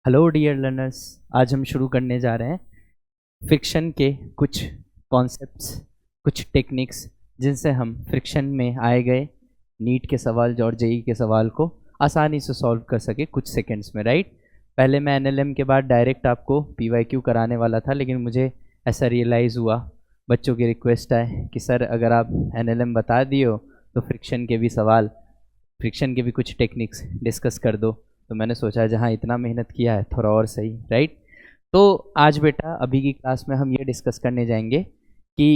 Hello dear learners. आज हम शुरू करने जा रहे हैं फ्रिक्शन के कुछ कॉन्सेप्ट्स, कुछ टेक्निक्स जिनसे हम फ्रिक्शन में आए गए नीट के सवाल और जेई के सवाल को आसानी से सॉल्व कर सके कुछ सेकंड्स में, राइट। पहले मैं एनएलएम के बाद डायरेक्ट आपको पीवाईक्यू कराने वाला था, लेकिन मुझे ऐसा रियलाइज़ हुआ, बच्चों की रिक्वेस्ट है कि सर अगर आप एनएलएम बता दिए हो तो फ्रिक्शन के भी सवाल, फ्रिक्शन के भी कुछ टेक्निक्स डिस्कस कर दो। तो मैंने सोचा जहाँ इतना मेहनत किया है थोड़ा और सही, राइट। तो आज बेटा अभी की क्लास में हम ये डिस्कस करने जाएंगे कि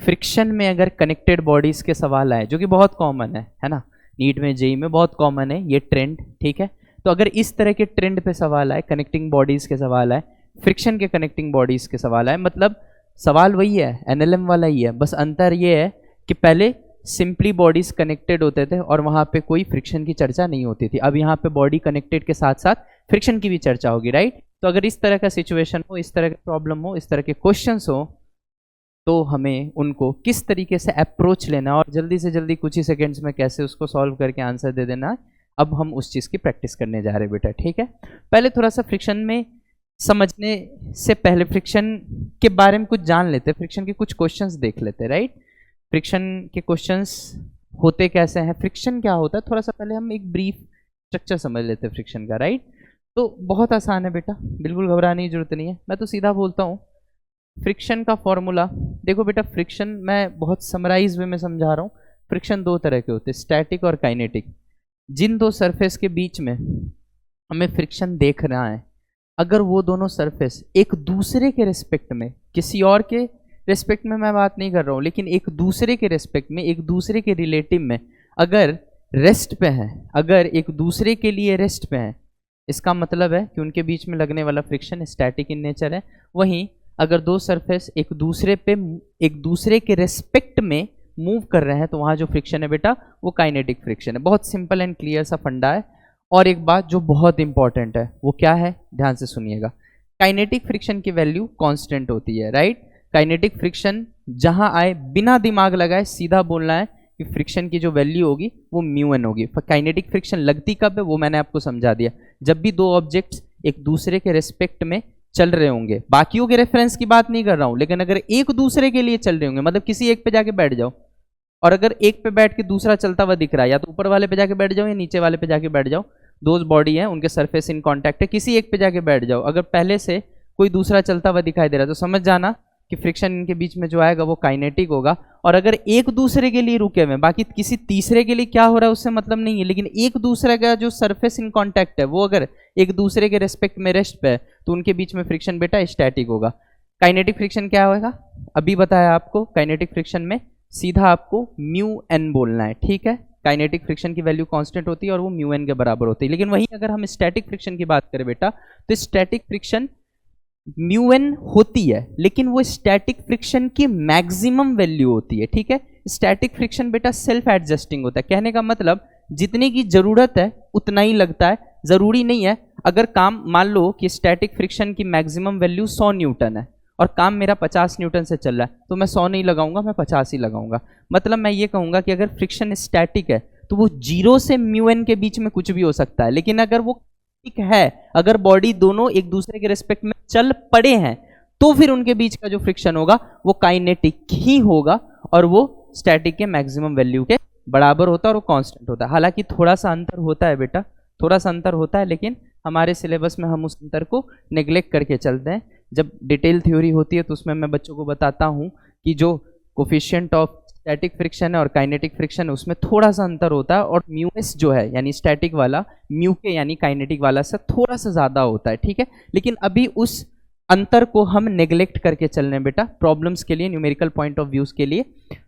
फ्रिक्शन में अगर कनेक्टेड बॉडीज़ के सवाल आए, जो कि बहुत कॉमन है ना, नीट में जेई में बहुत कॉमन है ये ट्रेंड, ठीक है। तो अगर इस तरह के ट्रेंड पे सवाल आए, कनेक्टिंग बॉडीज़ के सवाल आए, फ्रिक्शन के कनेक्टिंग बॉडीज़ के सवाल आए, मतलब सवाल वही है, एनएलएम वाला ही है, बस अंतर ये है कि पहले सिंपली बॉडीज कनेक्टेड होते थे और वहाँ पे कोई फ्रिक्शन की चर्चा नहीं होती थी। अब यहाँ पे बॉडी कनेक्टेड के साथ साथ फ्रिक्शन की भी चर्चा होगी, राइट। तो अगर इस तरह का सिचुएशन हो, इस तरह का प्रॉब्लम हो, इस तरह के क्वेश्चंस हो, तो हमें उनको किस तरीके से अप्रोच लेना और जल्दी से जल्दी कुछ ही सेकेंड्स में कैसे उसको सॉल्व करके आंसर दे देना, अब हम उस चीज़ की प्रैक्टिस करने जा रहे हैं बेटा, ठीक है। पहले थोड़ा सा फ्रिक्शन में समझने से पहले फ्रिक्शन के बारे में कुछ जान लेते, फ्रिक्शन के कुछ क्वेश्चंस देख लेते, राइट। फ्रिक्शन के क्वेश्चंस होते कैसे हैं, फ्रिक्शन क्या होता है, थोड़ा सा पहले हम एक ब्रीफ स्ट्रक्चर समझ लेते हैं फ्रिक्शन का, राइट। तो बहुत आसान है बेटा, बिल्कुल घबराने की जरूरत नहीं है, मैं तो सीधा बोलता हूँ। फ्रिक्शन का फॉर्मूला देखो बेटा, फ्रिक्शन मैं बहुत समराइज वे में समझा रहा हूँ। फ्रिक्शन दो तरह के होते हैं, स्टैटिक और काइनेटिक। जिन दो सरफेस के बीच में हमें फ्रिक्शन देख रहा है, अगर वो दोनों सरफेस एक दूसरे के रेस्पेक्ट में, किसी और के रेस्पेक्ट में मैं बात नहीं कर रहा हूँ, लेकिन एक दूसरे के रेस्पेक्ट में, एक दूसरे के रिलेटिव में अगर रेस्ट पे है, अगर एक दूसरे के लिए रेस्ट पे है, इसका मतलब है कि उनके बीच में लगने वाला फ्रिक्शन स्टैटिक इन नेचर है। वहीं अगर दो सरफेस एक दूसरे पे, एक दूसरे के रेस्पेक्ट में मूव कर रहे हैं, तो वहाँ जो फ्रिक्शन है बेटा वो काइनेटिक फ्रिक्शन है। बहुत सिंपल एंड क्लियर सा फंडा है। और एक बात जो बहुत इंपॉर्टेंट है वो क्या है, ध्यान से सुनिएगा। काइनेटिक फ्रिक्शन की वैल्यू कांस्टेंट होती है, राइट। काइनेटिक फ्रिक्शन जहां आए, बिना दिमाग लगाए सीधा बोलना है कि फ्रिक्शन की जो वैल्यू होगी वो म्यू एन होगी। काइनेटिक फ्रिक्शन लगती कब है वो मैंने आपको समझा दिया, जब भी दो ऑब्जेक्ट्स एक दूसरे के रेस्पेक्ट में चल रहे होंगे। बाकियों के रेफरेंस की बात नहीं कर रहा हूं, लेकिन अगर एक दूसरे के लिए चल रहे होंगे, मतलब किसी एक पे जाके बैठ जाओ और अगर एक पे बैठ के दूसरा चलता हुआ दिख रहा है, या तो ऊपर वाले पे जाके बैठ जाओ या नीचे वाले पे जाके बैठ जाओ, दो बॉडी है उनके सरफेस इन कॉन्टैक्ट है, किसी एक पे जाके बैठ जाओ, अगर पहले से कोई दूसरा चलता हुआ दिखाई दे रहा है तो समझ जाना कि फ्रिक्शन इनके बीच में जो आएगा वो काइनेटिक होगा। और अगर एक दूसरे के लिए रुके हुए, बाकी किसी तीसरे के लिए क्या हो रहा है उससे मतलब नहीं है, लेकिन एक दूसरे का जो सरफेस इन कांटेक्ट है वो अगर एक दूसरे के रेस्पेक्ट में रेस्ट पे है, तो उनके बीच में फ्रिक्शन बेटा स्टैटिक होगा। काइनेटिक फ्रिक्शन क्या होगा अभी बताया आपको, काइनेटिक फ्रिक्शन में सीधा आपको म्यू एन बोलना है, ठीक है। काइनेटिक फ्रिक्शन की वैल्यू कांस्टेंट होती है और वो म्यू एन के बराबर होती है। लेकिन वहीं अगर हम स्टैटिक फ्रिक्शन की बात करें बेटा, तो स्टैटिक फ्रिक्शन म्यू एन होती है, लेकिन वो स्टैटिक फ्रिक्शन की मैक्सिमम वैल्यू होती है, ठीक है। स्टैटिक फ्रिक्शन बेटा सेल्फ एडजस्टिंग होता है, कहने का मतलब जितने की जरूरत है उतना ही लगता है, जरूरी नहीं है। अगर काम मान लो कि स्टैटिक फ्रिक्शन की मैक्सिमम वैल्यू 100 न्यूटन है और काम मेरा 50 न्यूटन से चल रहा है, तो मैं 100 नहीं लगाऊंगा, मैं 50 ही लगाऊंगा। मतलब मैं ये कहूंगा कि अगर फ्रिक्शन स्टैटिक है तो वो 0 से म्यू एन के बीच में कुछ भी हो सकता है, लेकिन अगर वो है, अगर बॉडी दोनों एक दूसरे के रेस्पेक्ट में चल पड़े हैं, तो फिर उनके बीच का जो फ्रिक्शन होगा वो काइनेटिक ही होगा और वो स्टैटिक के मैक्सिमम वैल्यू के बराबर होता है और वो कांस्टेंट होता है। हालांकि थोड़ा सा अंतर होता है बेटा, थोड़ा सा अंतर होता है, लेकिन हमारे सिलेबस में हम उस अंतर को नेग्लेक्ट करके चलते हैं। जब डिटेल थ्योरी होती है तो उसमें मैं बच्चों को बताता हूँ कि जो कोफिशिएंट ऑफ स्टैटिक फ्रिक्शन है और काइनेटिक फ्रिक्शन है उसमें थोड़ा सा अंतर होता है, और म्यू एस जो है यानी स्टैटिक वाला म्यू के यानी काइनेटिक वाला से थोड़ा सा ज़्यादा होता है, ठीक है। लेकिन अभी उस अंतर को हम नेग्लेक्ट करके चल रहे हैं बेटा, प्रॉब्लम्स के लिए, न्यूमेरिकल पॉइंट ऑफ व्यूज के लिए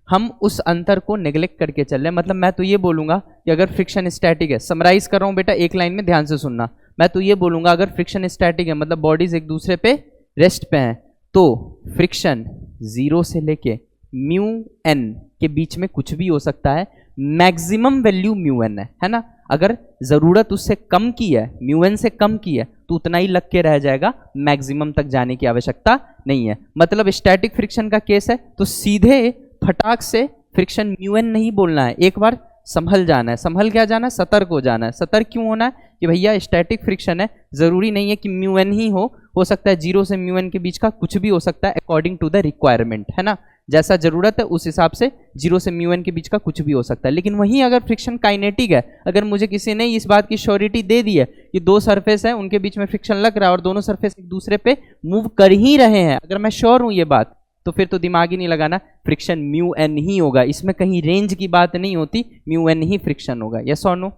हम उस अंतर को नेग्लेक्ट करके चल रहे हैं। मतलब मैं तो ये बोलूँगा कि अगर फ्रिक्शन स्टैटिक है, समराइज कर रहा हूँ बेटा एक लाइन में, ध्यान से सुनना, मैं तो ये बोलूँगा अगर फ्रिक्शन स्टैटिक है मतलब बॉडीज एक दूसरे पे रेस्ट पे हैं, तो फ्रिक्शन 0 से लेके म्यू एन के बीच में कुछ भी हो सकता है, मैक्सिमम वैल्यू म्यू एन है ना। अगर जरूरत उससे कम की है, म्यू एन से कम की है, तो उतना ही लग के रह जाएगा, मैक्सिमम तक जाने की आवश्यकता नहीं है। मतलब स्टैटिक फ्रिक्शन का केस है तो सीधे फटाक से फ्रिक्शन म्यू एन नहीं बोलना है, एक बार संभल जाना है। संभल क्या जाना है? सतर्क हो जाना है। सतर्क क्यों होना है? कि भैया स्टैटिक फ्रिक्शन है, जरूरी नहीं है कि म्यू एन ही हो सकता है 0 से म्यू एन के बीच का कुछ भी हो सकता है, अकॉर्डिंग टू द रिक्वायरमेंट, है ना। जैसा जरूरत है उस हिसाब से 0 से म्यू एन के बीच का कुछ भी हो सकता है। लेकिन वहीं अगर फ्रिक्शन काइनेटिक है, अगर मुझे किसी ने इस बात की श्योरिटी दे दी है कि दो सरफेस है, उनके बीच में फ्रिक्शन लग रहा है और दोनों सरफेस एक दूसरे पे मूव कर ही रहे हैं, अगर मैं श्योर हूं ये बात, तो फिर तो दिमाग ही नहीं लगाना, फ्रिक्शन म्यू एन ही होगा। इसमें कहीं रेंज की बात नहीं होती, म्यू एन ही फ्रिक्शन होगा। यस और नो?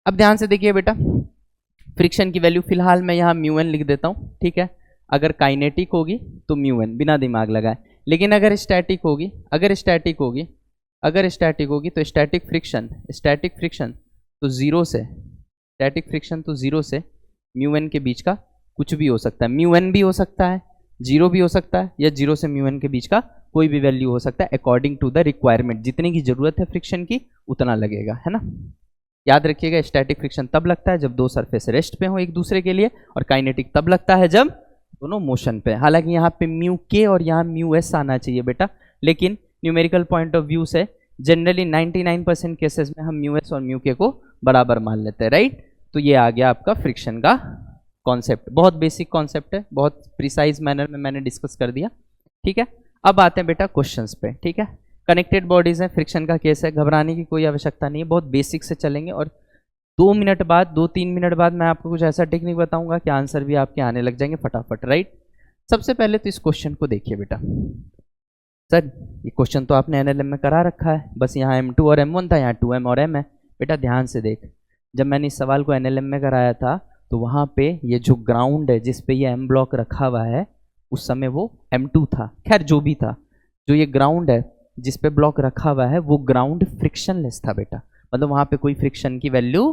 अब ध्यान से देखिए बेटा, फ्रिक्शन की वैल्यू फिलहाल मैं यहाँ म्यू एन लिख देता हूँ, ठीक है। अगर काइनेटिक होगी तो म्यू एन, बिना दिमाग लगाए। लेकिन अगर स्टैटिक होगी तो स्टैटिक फ्रिक्शन तो जीरो से म्यू एन के बीच का कुछ भी हो सकता है। म्यू एन भी हो सकता है, 0 भी हो सकता है, या 0 से म्यू एन के बीच का कोई भी वैल्यू हो सकता है, अकॉर्डिंग टू द रिक्वायरमेंट। जितने की जरूरत है फ्रिक्शन की उतना लगेगा, है ना। याद रखिएगा, स्टैटिक फ्रिक्शन तब लगता है जब दो सरफेस रेस्ट पे हो एक दूसरे के लिए, और काइनेटिक तब लगता है जब दोनों मोशन पे। हालांकि यहाँ पे म्यू के और यहाँ म्यू एस आना चाहिए बेटा, लेकिन न्यूमेरिकल पॉइंट ऑफ व्यू से जनरली 99% केसेस में हम म्यू एस और म्यू के को बराबर मान लेते हैं, राइट। तो ये आ गया आपका फ्रिक्शन का कॉन्सेप्ट। बहुत बेसिक कॉन्सेप्ट है, बहुत प्रिसाइज मैनर में मैंने डिस्कस कर दिया, ठीक है। अब आते हैं बेटा क्वेश्चंस पे, ठीक है। कनेक्टेड बॉडीज हैं, फ्रिक्शन का केस है, घबराने की कोई आवश्यकता नहीं है, बहुत बेसिक से चलेंगे। और 2-3 मिनट बाद मैं आपको कुछ ऐसा टेक्निक बताऊंगा कि आंसर भी आपके आने लग जाएंगे फटाफट, राइट। सबसे पहले तो इस क्वेश्चन को देखिए बेटा। सर ये क्वेश्चन तो आपने एनएलएम में करा रखा है, बस यहाँ M2 और M1 था, यहाँ 2M और M है। बेटा ध्यान से देख, जब मैंने इस सवाल को एनएलएम में कराया था तो वहाँ पे ये जो ग्राउंड है जिस पे ये M ब्लॉक रखा हुआ है, उस समय वो M2 था। खैर जो भी था, जो ये ग्राउंड है जिस पे ब्लॉक रखा हुआ है वो ग्राउंड फ्रिक्शनलेस था बेटा, मतलब वहाँ पे कोई फ्रिक्शन की वैल्यू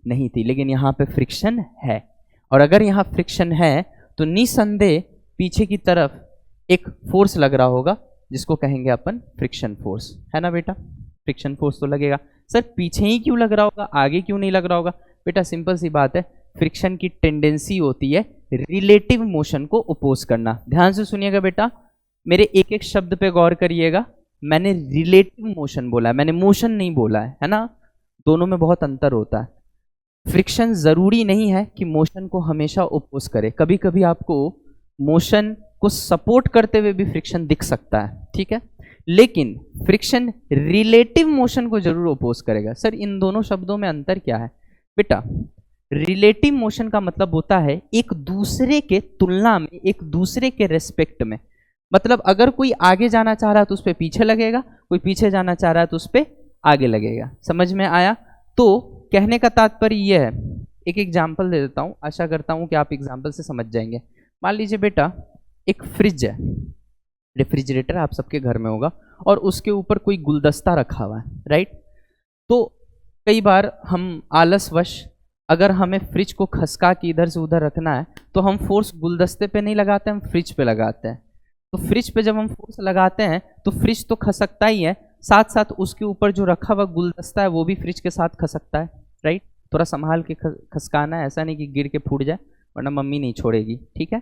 नहीं थी। लेकिन यहाँ पे फ्रिक्शन है, और अगर यहाँ फ्रिक्शन है तो निसंदेह पीछे की तरफ एक फोर्स लग रहा होगा जिसको कहेंगे अपन फ्रिक्शन फोर्स, है ना बेटा। फ्रिक्शन फोर्स तो लगेगा। सर पीछे ही क्यों लग रहा होगा, आगे क्यों नहीं लग रहा होगा? बेटा सिंपल सी बात है, फ्रिक्शन की टेंडेंसी होती है रिलेटिव मोशन को अपोज करना। ध्यान से सुनिएगा बेटा, मेरे एक एक शब्द पे गौर करिएगा। मैंने रिलेटिव मोशन बोला है, मैंने मोशन नहीं बोला है ना। दोनों में बहुत अंतर होता है। फ्रिक्शन जरूरी नहीं है कि मोशन को हमेशा अपोज करे, कभी कभी आपको मोशन को सपोर्ट करते हुए भी फ्रिक्शन दिख सकता है, ठीक है। लेकिन फ्रिक्शन रिलेटिव मोशन को जरूर अपोज करेगा। सर इन दोनों शब्दों में अंतर क्या है? बेटा रिलेटिव मोशन का मतलब होता है एक दूसरे के तुलना में, एक दूसरे के रेस्पेक्ट में। मतलब अगर कोई आगे जाना चाह रहा है तो उस पर पीछे लगेगा, कोई पीछे जाना चाह रहा है तो उस पर आगे लगेगा। समझ में आया? तो कहने का तात्पर्य यह है, एक एग्जाम्पल दे देता हूं, आशा करता हूं कि आप एग्जाम्पल से समझ जाएंगे। मान लीजिए बेटा एक फ्रिज है, रेफ्रिजरेटर आप सबके घर में होगा, और उसके ऊपर कोई गुलदस्ता रखा हुआ है, राइट। तो कई बार हम आलसवश, अगर हमें फ्रिज को खसका के इधर से उधर रखना है तो हम फोर्स गुलदस्ते पे नहीं लगाते, हम फ्रिज पे लगाते हैं। तो फ्रिज पे जब हम फोर्स लगाते हैं तो फ्रिज तो खसकता ही है, साथ साथ उसके ऊपर जो रखा हुआ गुलदस्ता है वो भी फ्रिज के साथ खसकता है, राइट। थोड़ा संभाल के खसकाना है, ऐसा नहीं कि गिर के फूट जाए, वरना मम्मी नहीं छोड़ेगी, ठीक है।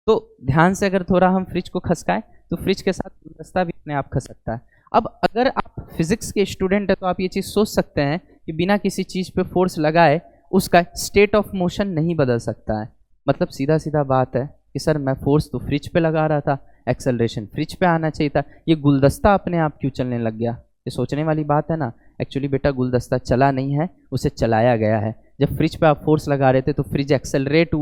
तो ध्यान से अगर थोड़ा हम फ्रिज को खसकाएं तो फ्रिज के साथ गुलदस्ता भी अपने आप खसकता है। अब अगर आप फिजिक्स के स्टूडेंट हैं तो आप ये चीज़ सोच सकते हैं कि बिना किसी चीज़ पे फोर्स लगाए उसका स्टेट ऑफ मोशन नहीं बदल सकता है। मतलब सीधा सीधा बात है कि सर मैं फोर्स तो फ्रिज पे लगा रहा था, एक्सेलरेशन फ्रिज पे आना चाहिए था, ये गुलदस्ता अपने आप क्यों चलने लग गया? ये सोचने वाली बात है ना। एक्चुअली बेटा गुलदस्ता चला नहीं है, उसे चलाया गया है। जब फ्रिज पे आप फोर्स लगा रहे थे तो फ्रिज एक्सेलरेट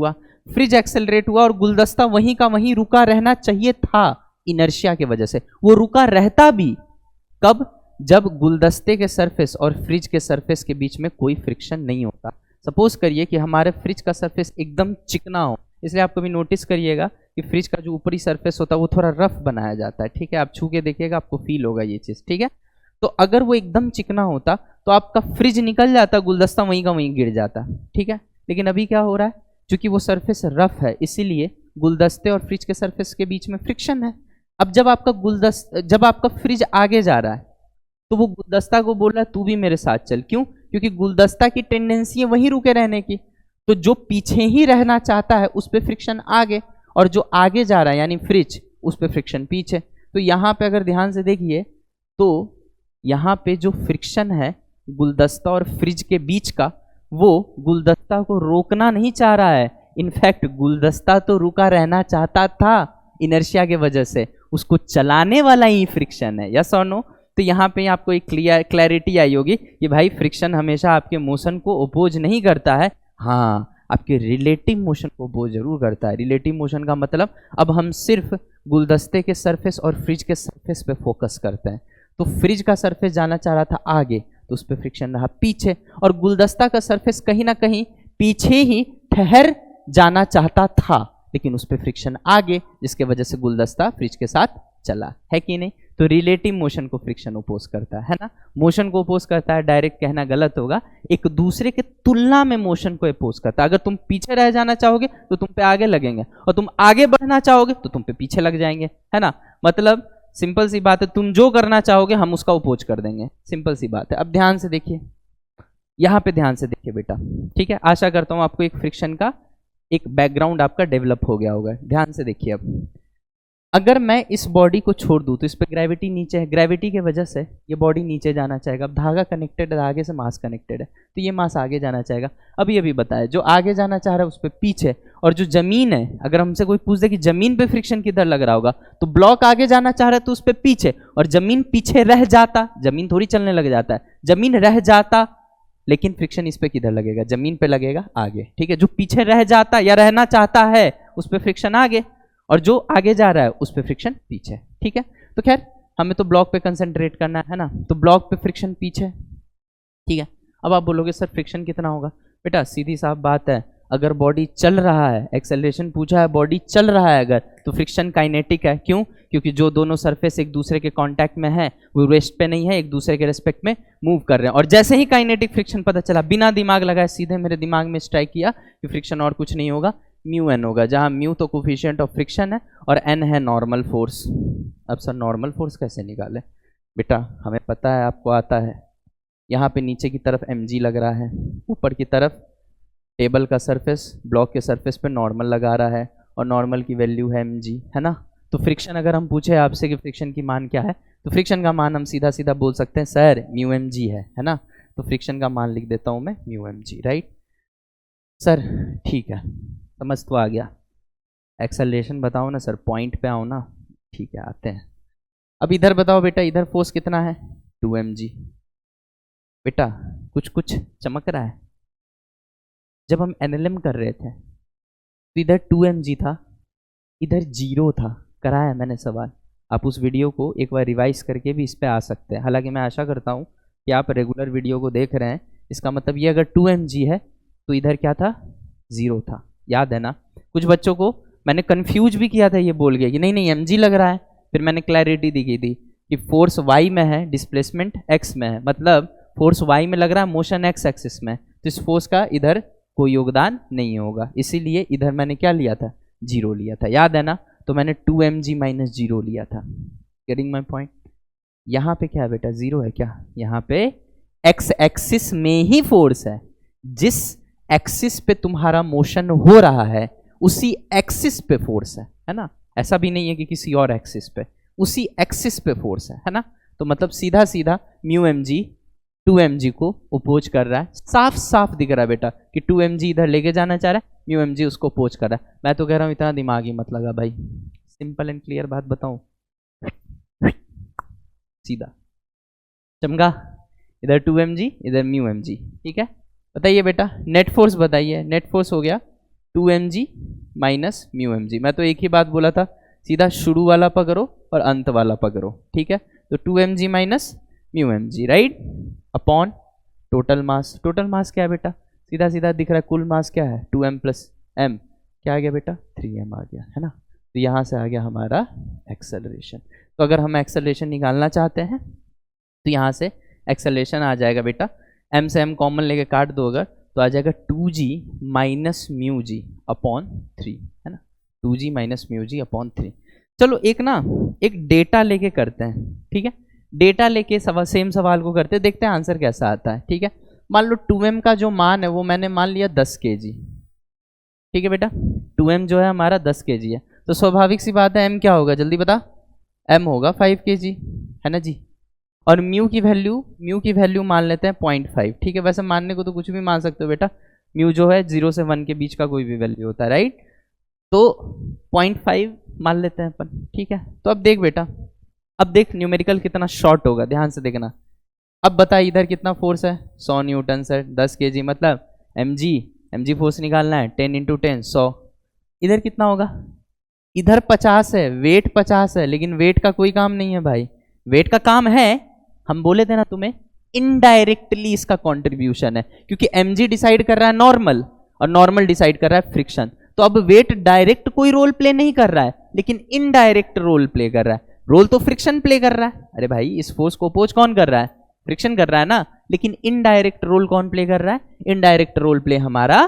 हुआ और गुलदस्ता वहीं का वहीं रुका रहना चाहिए था, इनर्शिया की वजह से। वो रुका रहता भी कब? जब गुलदस्ते के सरफेस और फ्रिज के सरफेस के बीच में कोई फ्रिक्शन नहीं होता। सपोज करिए कि हमारे फ्रिज का सरफेस एकदम चिकना हो, इसलिए आप कभी नोटिस करिएगा कि फ्रिज का जो ऊपरी सरफेस होता है वो थोड़ा रफ बनाया जाता है, ठीक है। आप छू के देखिएगा, आपको फील होगा ये चीज़, ठीक है। तो अगर वो एकदम चिकना होता तो आपका फ्रिज निकल जाता, गुलदस्ता वहीं का वहीं गिर जाता, ठीक है। लेकिन अभी क्या हो रहा है, क्योंकि वो सरफेस रफ है इसीलिए गुलदस्ते और फ्रिज के सरफेस के बीच में फ्रिक्शन है। अब जब आपका फ्रिज आगे जा रहा है तो वो गुलदस्ता को बोल रहा है तू भी मेरे साथ चल। क्यों? क्योंकि गुलदस्ता की टेंडेंसी है वहीं रुके रहने की। तो जो पीछे ही रहना चाहता है उस पर फ्रिक्शन आगे, और जो आगे जा रहा है यानी फ्रिज, उस पर फ्रिक्शन पीछे। तो यहाँ पे अगर ध्यान से देखिए तो यहाँ पे जो फ्रिक्शन है गुलदस्ता और फ्रिज के बीच का, वो गुलदस्ता को रोकना नहीं चाह रहा है। इनफैक्ट गुलदस्ता तो रुका रहना चाहता था, इनर्शिया के वजह से, उसको चलाने वाला ही फ्रिक्शन है। यस और नो? तो यहाँ पे आपको एक क्लैरिटी आई होगी कि भाई फ्रिक्शन हमेशा आपके मोशन को अपोज नहीं करता है, हाँ आपके रिलेटिव मोशन को अपोज जरूर करता है। रिलेटिव मोशन का मतलब अब हम सिर्फ गुलदस्ते के सरफेस और फ्रिज के सरफेस पे फोकस करते हैं। तो फ्रिज का सरफेस जाना चाह रहा था आगे, तो उस पर फ्रिक्शन रहा पीछे, और गुलदस्ता का सरफेस कहीं ना कहीं पीछे ही ठहर जाना चाहता था, लेकिन उस पर फ्रिक्शन आगे, जिसके वजह से गुलदस्ता फ्रिज के साथ चला, है कि नहीं? तो रिलेटिव मोशन को फ्रिक्शन ओपोज करता है ना, मोशन को ओपोज करता है, डायरेक्ट कहना गलत होगा, एक दूसरे के तुलना में मोशन को ओपोज करता है। अगर तुम पीछे रह जाना चाहोगे तो तुम पे आगे लगेंगे, और तुम आगे बढ़ना चाहोगे तो तुम पे पीछे लग जाएंगे, है ना? मतलब सिंपल सी बात है, तुम जो करना चाहोगे हम उसका ओपोज कर देंगे, सिंपल सी बात है। अब ध्यान से देखिए, यहाँ पे ध्यान से देखिए बेटा, ठीक है? आशा करता हूँ आपको एक फ्रिक्शन का एक बैकग्राउंड आपका डेवलप हो गया होगा। ध्यान से देखिए, अब अगर मैं इस बॉडी को छोड़ दूं तो इस पे ग्रेविटी नीचे है, ग्रेविटी की वजह से ये बॉडी नीचे जाना चाहेगा। अब धागा कनेक्टेड है, धागे से मास कनेक्टेड है, तो ये मास आगे जाना चाहेगा। अभी अभी बताया, जो आगे जाना चाह रहा है उस पर पीछे, और जो जमीन है, अगर हमसे कोई पूछ दे कि जमीन पे फ्रिक्शन किधर लग रहा होगा, तो ब्लॉक आगे जाना चाह रहा है तो उस पर पीछे, और जमीन पीछे रह जाता, जमीन थोड़ी चलने लग जाता है, जमीन रह जाता, लेकिन फ्रिक्शन इस पे किधर लगेगा? जमीन पे लगेगा आगे, ठीक है? जो पीछे रह जाता या रहना चाहता है उस पे फ्रिक्शन आगे, और जो आगे जा रहा है उस पे फ्रिक्शन पीछे, ठीक है? तो खैर हमें तो ब्लॉक पे कंसंट्रेट करना है ना, तो ब्लॉक पे फ्रिक्शन पीछे, ठीक है? अब आप बोलोगे सर फ्रिक्शन कितना होगा? बेटा सीधी साफ बात है, अगर बॉडी चल रहा है, एक्सेलरेशन पूछा है, बॉडी चल रहा है अगर, तो फ्रिक्शन काइनेटिक है। क्यों? क्योंकि जो दोनों सरफेस एक दूसरे के कांटेक्ट में है वो रेस्ट पे नहीं है, एक दूसरे के रेस्पेक्ट में मूव कर रहे हैं। और जैसे ही काइनेटिक फ्रिक्शन पता चला, बिना दिमाग लगाए सीधे मेरे दिमाग में स्ट्राइक किया कि फ्रिक्शन और कुछ नहीं होगा, म्यू एन होगा, जहां म्यू तो कोफिशिएंट ऑफ फ्रिक्शन है और एन है नॉर्मल फोर्स। अब सर नॉर्मल फोर्स कैसे निकाले? बेटा हमें पता है, आपको आता है, यहाँ पे नीचे की तरफ mg लग रहा है, ऊपर की तरफ टेबल का सरफेस ब्लॉक के सरफेस पे नॉर्मल लगा रहा है, और नॉर्मल की वैल्यू है mg, है ना? तो फ्रिक्शन अगर हम पूछे आपसे कि फ्रिक्शन की मान क्या है, तो फ्रिक्शन का मान हम सीधा सीधा बोल सकते हैं सर म्यू mg है ना? तो फ्रिक्शन का मान लिख देता हूँ मैं म्यू mg, राइट सर? ठीक है, समझ तो आ गया। एक्सेलरेशन बताओ ना सर, पॉइंट पे आओ ना। ठीक है, आते हैं। अब इधर बताओ बेटा, इधर फोर्स कितना है? 2 mg। बेटा कुछ कुछ चमक रहा है? जब हम एनएलएम कर रहे थे तो इधर 2 mg था, इधर 0 था। कराया मैंने सवाल, आप उस वीडियो को एक बार रिवाइज करके भी इस पे आ सकते हैं। हालांकि मैं आशा करता हूँ कि आप रेगुलर वीडियो को देख रहे हैं, इसका मतलब ये अगर 2 mg है तो इधर क्या था? 0 था, याद है ना? कुछ बच्चों को मैंने कंफ्यूज भी किया था ये बोल के कि नहीं नहीं mg लग रहा है, फिर मैंने क्लैरिटी दिखी थी कि फोर्स y में है, डिस्प्लेसमेंट x में है, मतलब फोर्स y में लग रहा है, मोशन x एक्सिस में, तो इस फोर्स का इधर कोई योगदान नहीं होगा, इसीलिए इधर मैंने क्या लिया था? 0 लिया था, याद है ना? तो मैंने 2 mg माइनस 0 लिया था। Getting my point? यहाँ पे क्या है बेटा? 0 है क्या? यहाँ पे x एक्सिस में ही फोर्स है, जिस एक्सिस पे तुम्हारा मोशन हो रहा है उसी एक्सिस पे फोर्स है ना? ऐसा भी नहीं है कि किसी और एक्सिस पे, उसी एक्सिस पे फोर्स है ना? तो मतलब सीधा सीधा म्यू mg 2 mg को अपोज कर रहा है, साफ साफ दिख रहा है बेटा कि 2 mg इधर लेके जाना चाह रहा है, म्यू mg उसको अपोज कर रहा है। मैं तो कह रहा हूँ इतना दिमाग ही मत लगा भाई, सिंपल एंड क्लियर बात बताऊं, सीधा चमका, इधर 2 mg इधर म्यू mg, ठीक है? बताइए बेटा नेट फोर्स बताइए। नेट फोर्स हो गया 2 mg माइनस म्यू mg। मैं तो एक ही बात बोला था, सीधा शुरू वाला पकड़ो और अंत वाला पकड़ो, ठीक है? तो 2 mg minus mu mg, right, upon total मास। टोटल मास क्या है बेटा? सीधा सीधा दिख रहा है, कुल मास क्या है? 2m प्लस m, क्या आ गया बेटा? 3m आ गया, है ना? तो यहाँ से आ गया हमारा एक्सेलरेशन। तो अगर हम एक्सेलरेशन निकालना चाहते हैं तो यहाँ से एक्सेलरेशन आ जाएगा बेटा, m से m कॉमन लेके काट दो अगर, तो आ जाएगा 2g minus mu G upon 3, है ना? 2g minus mu G upon 3। चलो एक डेटा लेके करते हैं, ठीक है? डेटा लेके सेम सवाल को करते हैं, देखते हैं आंसर कैसा आता है, ठीक है? मान लो 2m का जो मान है वो मैंने मान लिया 10 kg, ठीक है बेटा? 2m जो है हमारा 10 kg है, तो स्वाभाविक सी बात है m क्या होगा? जल्दी बता, m होगा 5 kg, है ना जी? और म्यू की वैल्यू मान लेते हैं 0.5, ठीक है। वैसे मानने को तो कुछ भी मान सकते हो बेटा, म्यू जो है 0 से 1 के बीच का कोई भी वैल्यू होता है, राइट। तो 0.5 मान लेते हैं अपन, ठीक है। तो अब देख बेटा, अब देख न्यूमेरिकल कितना शॉर्ट होगा, ध्यान से देखना। अब बता इधर कितना फोर्स है, 100 न्यूटन सर, 10 kg, मतलब mg फोर्स निकालना है, 10 × 10 100। इधर कितना होगा, इधर 50 है, वेट 50 है, लेकिन वेट का कोई काम नहीं है भाई। वेट का काम है, हम बोले थे ना तुम्हें, इनडायरेक्टली इसका कंट्रीब्यूशन है, क्योंकि mg डिसाइड कर रहा है नॉर्मल, और नॉर्मल डिसाइड कर रहा है फ्रिक्शन। तो अब वेट डायरेक्ट कोई रोल प्ले नहीं कर रहा है, लेकिन इनडायरेक्ट रोल प्ले कर रहा है। रोल तो फ्रिक्शन प्ले कर रहा है, अरे भाई इस फोर्स को अपोज कौन कर रहा है, फ्रिक्शन कर रहा है ना, लेकिन इनडायरेक्ट रोल कौन प्ले कर रहा है, इनडायरेक्ट रोल प्ले हमारा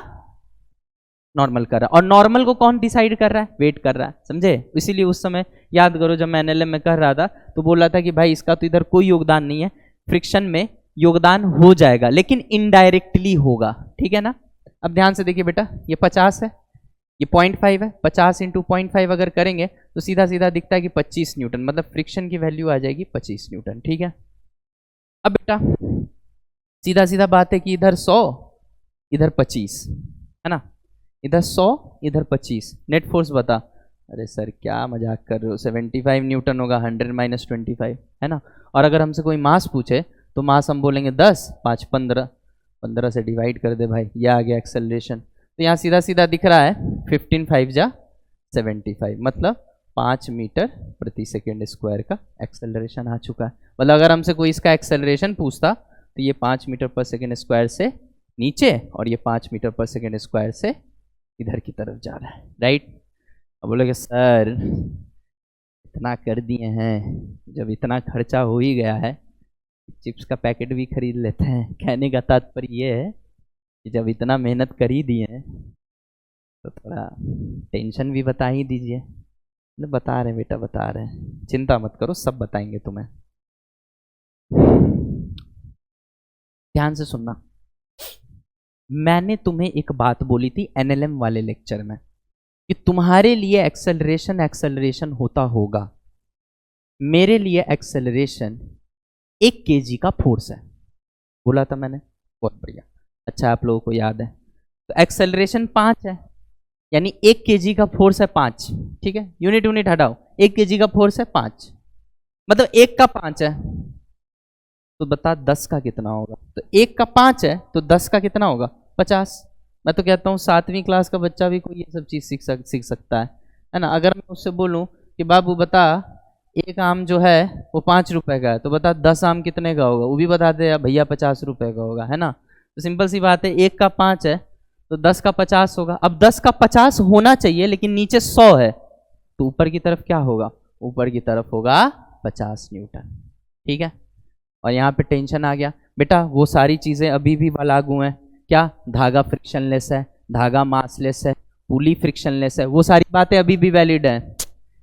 नॉर्मल कर रहा है। और नॉर्मल को कौन डिसाइड कर रहा है, वेट कर रहा है, समझे। इसीलिए उस समय याद करो, जब मैं एनएलएम में कर रहा था तो बोल रहा था कि भाई इसका तो इधर कोई योगदान नहीं है, फ्रिक्शन में योगदान हो जाएगा लेकिन इनडायरेक्टली होगा, ठीक है ना। अब ध्यान से देखिए बेटा, ये 50 है, ये 0.5 है, 50 × 0.5 अगर करेंगे तो सीधा सीधा दिखता है कि 25 न्यूटन, मतलब फ्रिक्शन की वैल्यू आ जाएगी 25 न्यूटन, ठीक है। अब बेटा सीधा सीधा बात है कि इधर 100 इधर 25 है ना, इधर 100 इधर 25, नेट फोर्स बता। अरे सर क्या मजाक कर रहे हो, 75 न्यूटन होगा, 100 - 25 है ना। और अगर हमसे कोई मास पूछे तो मास हम बोलेंगे 10, 5 15, 15 से डिवाइड कर दे भाई, यह आ गया एक्सेलरेशन। तो यहाँ सीधा सीधा दिख रहा है 15 5 जा 75, मतलब 5 मीटर प्रति सेकेंड स्क्वायर का एक्सेलरेशन आ चुका है। मतलब अगर हमसे कोई इसका एक्सेलरेशन पूछता तो ये 5 मीटर पर सेकेंड स्क्वायर से नीचे, और ये 5 मीटर पर सेकेंड स्क्वायर से इधर की तरफ जा रहा है, राइट। अब बोलोगे सर इतना कर दिए हैं, जब इतना खर्चा हो ही गया है चिप्स का पैकेट भी खरीद लेते हैं। कहने का तात्पर्य ये है कि जब इतना मेहनत कर ही दिए हैं तो थोड़ा टेंशन भी बता ही दीजिए। बता रहे बेटा, बता रहे हैं, चिंता मत करो, सब बताएंगे तुम्हें। ध्यान से सुनना, मैंने तुम्हें एक बात बोली थी एनएलएम वाले लेक्चर में कि तुम्हारे लिए एक्सेलरेशन होता होगा, मेरे लिए एक्सेलरेशन 1 kg का फोर्स है, बोला था मैंने, बहुत बढ़िया, अच्छा आप लोगों को याद है। तो एक्सेलरेशन 5 है, यानी 1 kg का फोर्स है 5, ठीक है, यूनिट हटाओ, 1 kg का फोर्स है 5, मतलब 1 का 5 है, तो बता 10 का कितना होगा। तो 1 का 5 है तो 10 का कितना होगा, 50। मैं तो कहता हूँ 7वीं क्लास का बच्चा भी कोई ये सब चीज़ सीख सकता है ना। अगर मैं उससे बोलूँ कि बाबू बता एक आम जो है वो 5 रुपए का है, तो बता 10 आम कितने का होगा, वो भी बता दे भैया 50 रुपए का होगा, है ना। तो सिंपल सी बात है, 1 का 5 है तो 10 का 50 होगा। अब 10 का 50 होना चाहिए, लेकिन नीचे 100 है, तो ऊपर की तरफ क्या होगा, ऊपर की तरफ होगा 50 न्यूटन, ठीक है। और यहाँ पे टेंशन आ गया बेटा, वो सारी चीज़ें अभी भी लागू हैं, क्या, धागा फ्रिक्शनलेस है, धागा मासलेस है, पुली फ्रिक्शनलेस है, वो सारी बातें अभी भी वैलिड है।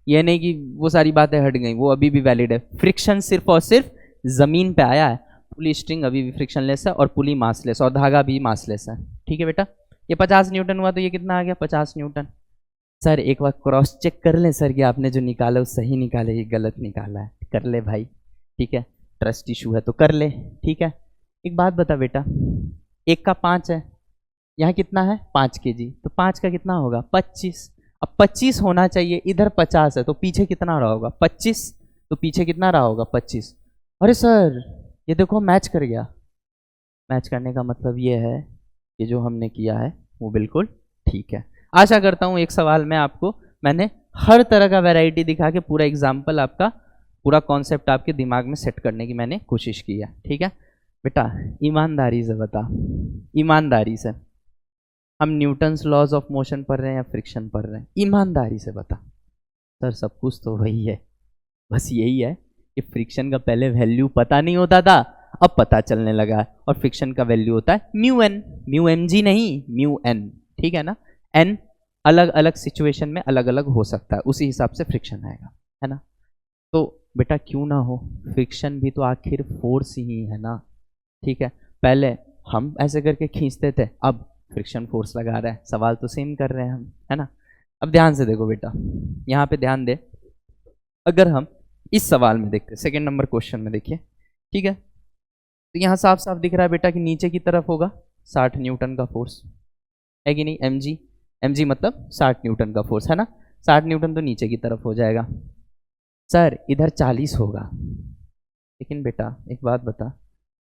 ये नहीं कि वो सारी बातें हट गई, वो अभी भी वैलिड है। फ्रिक्शन सिर्फ और सिर्फ ज़मीन पे आया है, पुली स्ट्रिंग अभी भी फ्रिक्शनलेस है, और पुली मासलेस, और धागा भी मासलेस है, ठीक है बेटा। ये 50 न्यूटन हुआ, तो ये कितना आ गया, 50 न्यूटन। सर एक बार क्रॉस चेक कर लें सर कि आपने जो निकाला वो सही निकाला, ये गलत निकाला है, कर ले भाई, ठीक है, ट्रस्ट इशू है तो कर ले, ठीक है। एक बात बता बेटा, 1 का 5 है, यहाँ कितना है 5 kg, तो 5 का कितना होगा 25। अब 25 होना चाहिए, इधर 50 है, तो पीछे कितना रहा होगा 25, तो पीछे कितना रहा होगा 25। अरे सर ये देखो मैच कर गया। मैच करने का मतलब ये है कि जो हमने किया है वो बिल्कुल ठीक है। आशा करता हूँ एक सवाल में आपको मैंने हर तरह का वैरायटी दिखा के पूरा एग्जाम्पल, आपका पूरा कॉन्सेप्ट आपके दिमाग में सेट करने की मैंने कोशिश की है, ठीक है बेटा। ईमानदारी से बता, ईमानदारी से, हम न्यूटन्स लॉज ऑफ मोशन पढ़ रहे हैं या फ्रिक्शन पढ़ रहे हैं, ईमानदारी से बता। सर सब कुछ तो वही है, बस यही है कि फ्रिक्शन का पहले वैल्यू पता नहीं होता था, अब पता चलने लगा है, और फ्रिक्शन का वैल्यू होता है mu N, mu M G नहीं, म्यू एन, ठीक है ना। एन अलग अलग सिचुएशन में अलग अलग हो सकता है, उसी हिसाब से फ्रिक्शन आएगा, है ना। तो बेटा क्यों ना हो, फ्रिक्शन भी तो आखिर फोर्स ही है ना, ठीक है। पहले हम ऐसे करके खींचते थे, अब फ्रिक्शन फोर्स लगा रहा है, सवाल तो सेम कर रहे हैं हम, है ना। अब ध्यान से देखो बेटा, यहाँ पे ध्यान दे, अगर हम इस सवाल में देखते, सेकेंड नंबर क्वेश्चन में देखिए ठीक है, तो यहाँ साफ साफ दिख रहा है बेटा कि नीचे की तरफ होगा 60 न्यूटन का फोर्स, है कि नहीं, mg मतलब 60 न्यूटन का फोर्स है ना, 60 न्यूटन तो नीचे की तरफ हो जाएगा। सर इधर 40 होगा, लेकिन बेटा एक बात बता,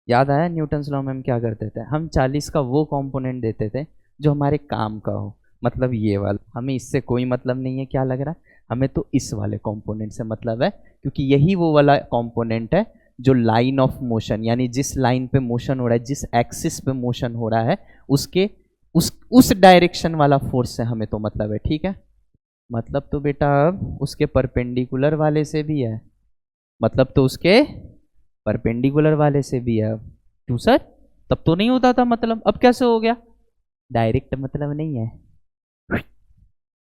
याद आया न्यूटन्स लॉ में हम क्या करते थे, हम 40 का वो कंपोनेंट देते थे जो हमारे काम का हो, मतलब ये वाला, हमें इससे कोई मतलब नहीं है, क्या लग रहा है हमें तो इस वाले कंपोनेंट से मतलब है, क्योंकि यही वो वाला कंपोनेंट है जो लाइन ऑफ मोशन, यानी जिस लाइन पे मोशन हो रहा है, जिस एक्सिस पे मोशन हो रहा है, उसके उस डायरेक्शन वाला फोर्स से हमें तो मतलब है। ठीक है, मतलब तो बेटा अब उसके परपेंडिकुलर वाले से भी है, मतलब तो उसके परपेंडिकुलर वाले से भी है। क्यों सर, तब तो नहीं होता था मतलब, अब कैसे हो गया? डायरेक्ट मतलब नहीं है,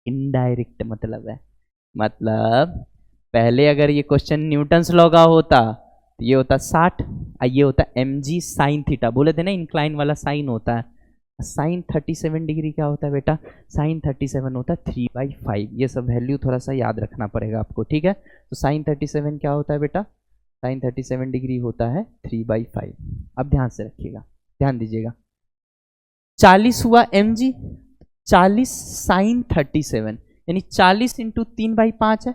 इनडायरेक्ट मतलब है। मतलब पहले अगर ये क्वेश्चन न्यूटन्स लॉ का होता तो ये होता 60, ये होता mg साइन थीटा, बोले थे ना इंक्लाइन वाला साइन होता है, साइन 37 डिग्री क्या होता है बेटा, साइन 37 होता है 3/5, ये सब वैल्यू थोड़ा सा याद रखना पड़ेगा आपको। ठीक है, तो साइन 37 क्या होता है बेटा, साइन 37 डिग्री होता है 3/5। अब ध्यान से रखिएगा, ध्यान दीजिएगा, 40 हुआ mg, 40 साइन 37 यानी 40 इंटू 3/5 है,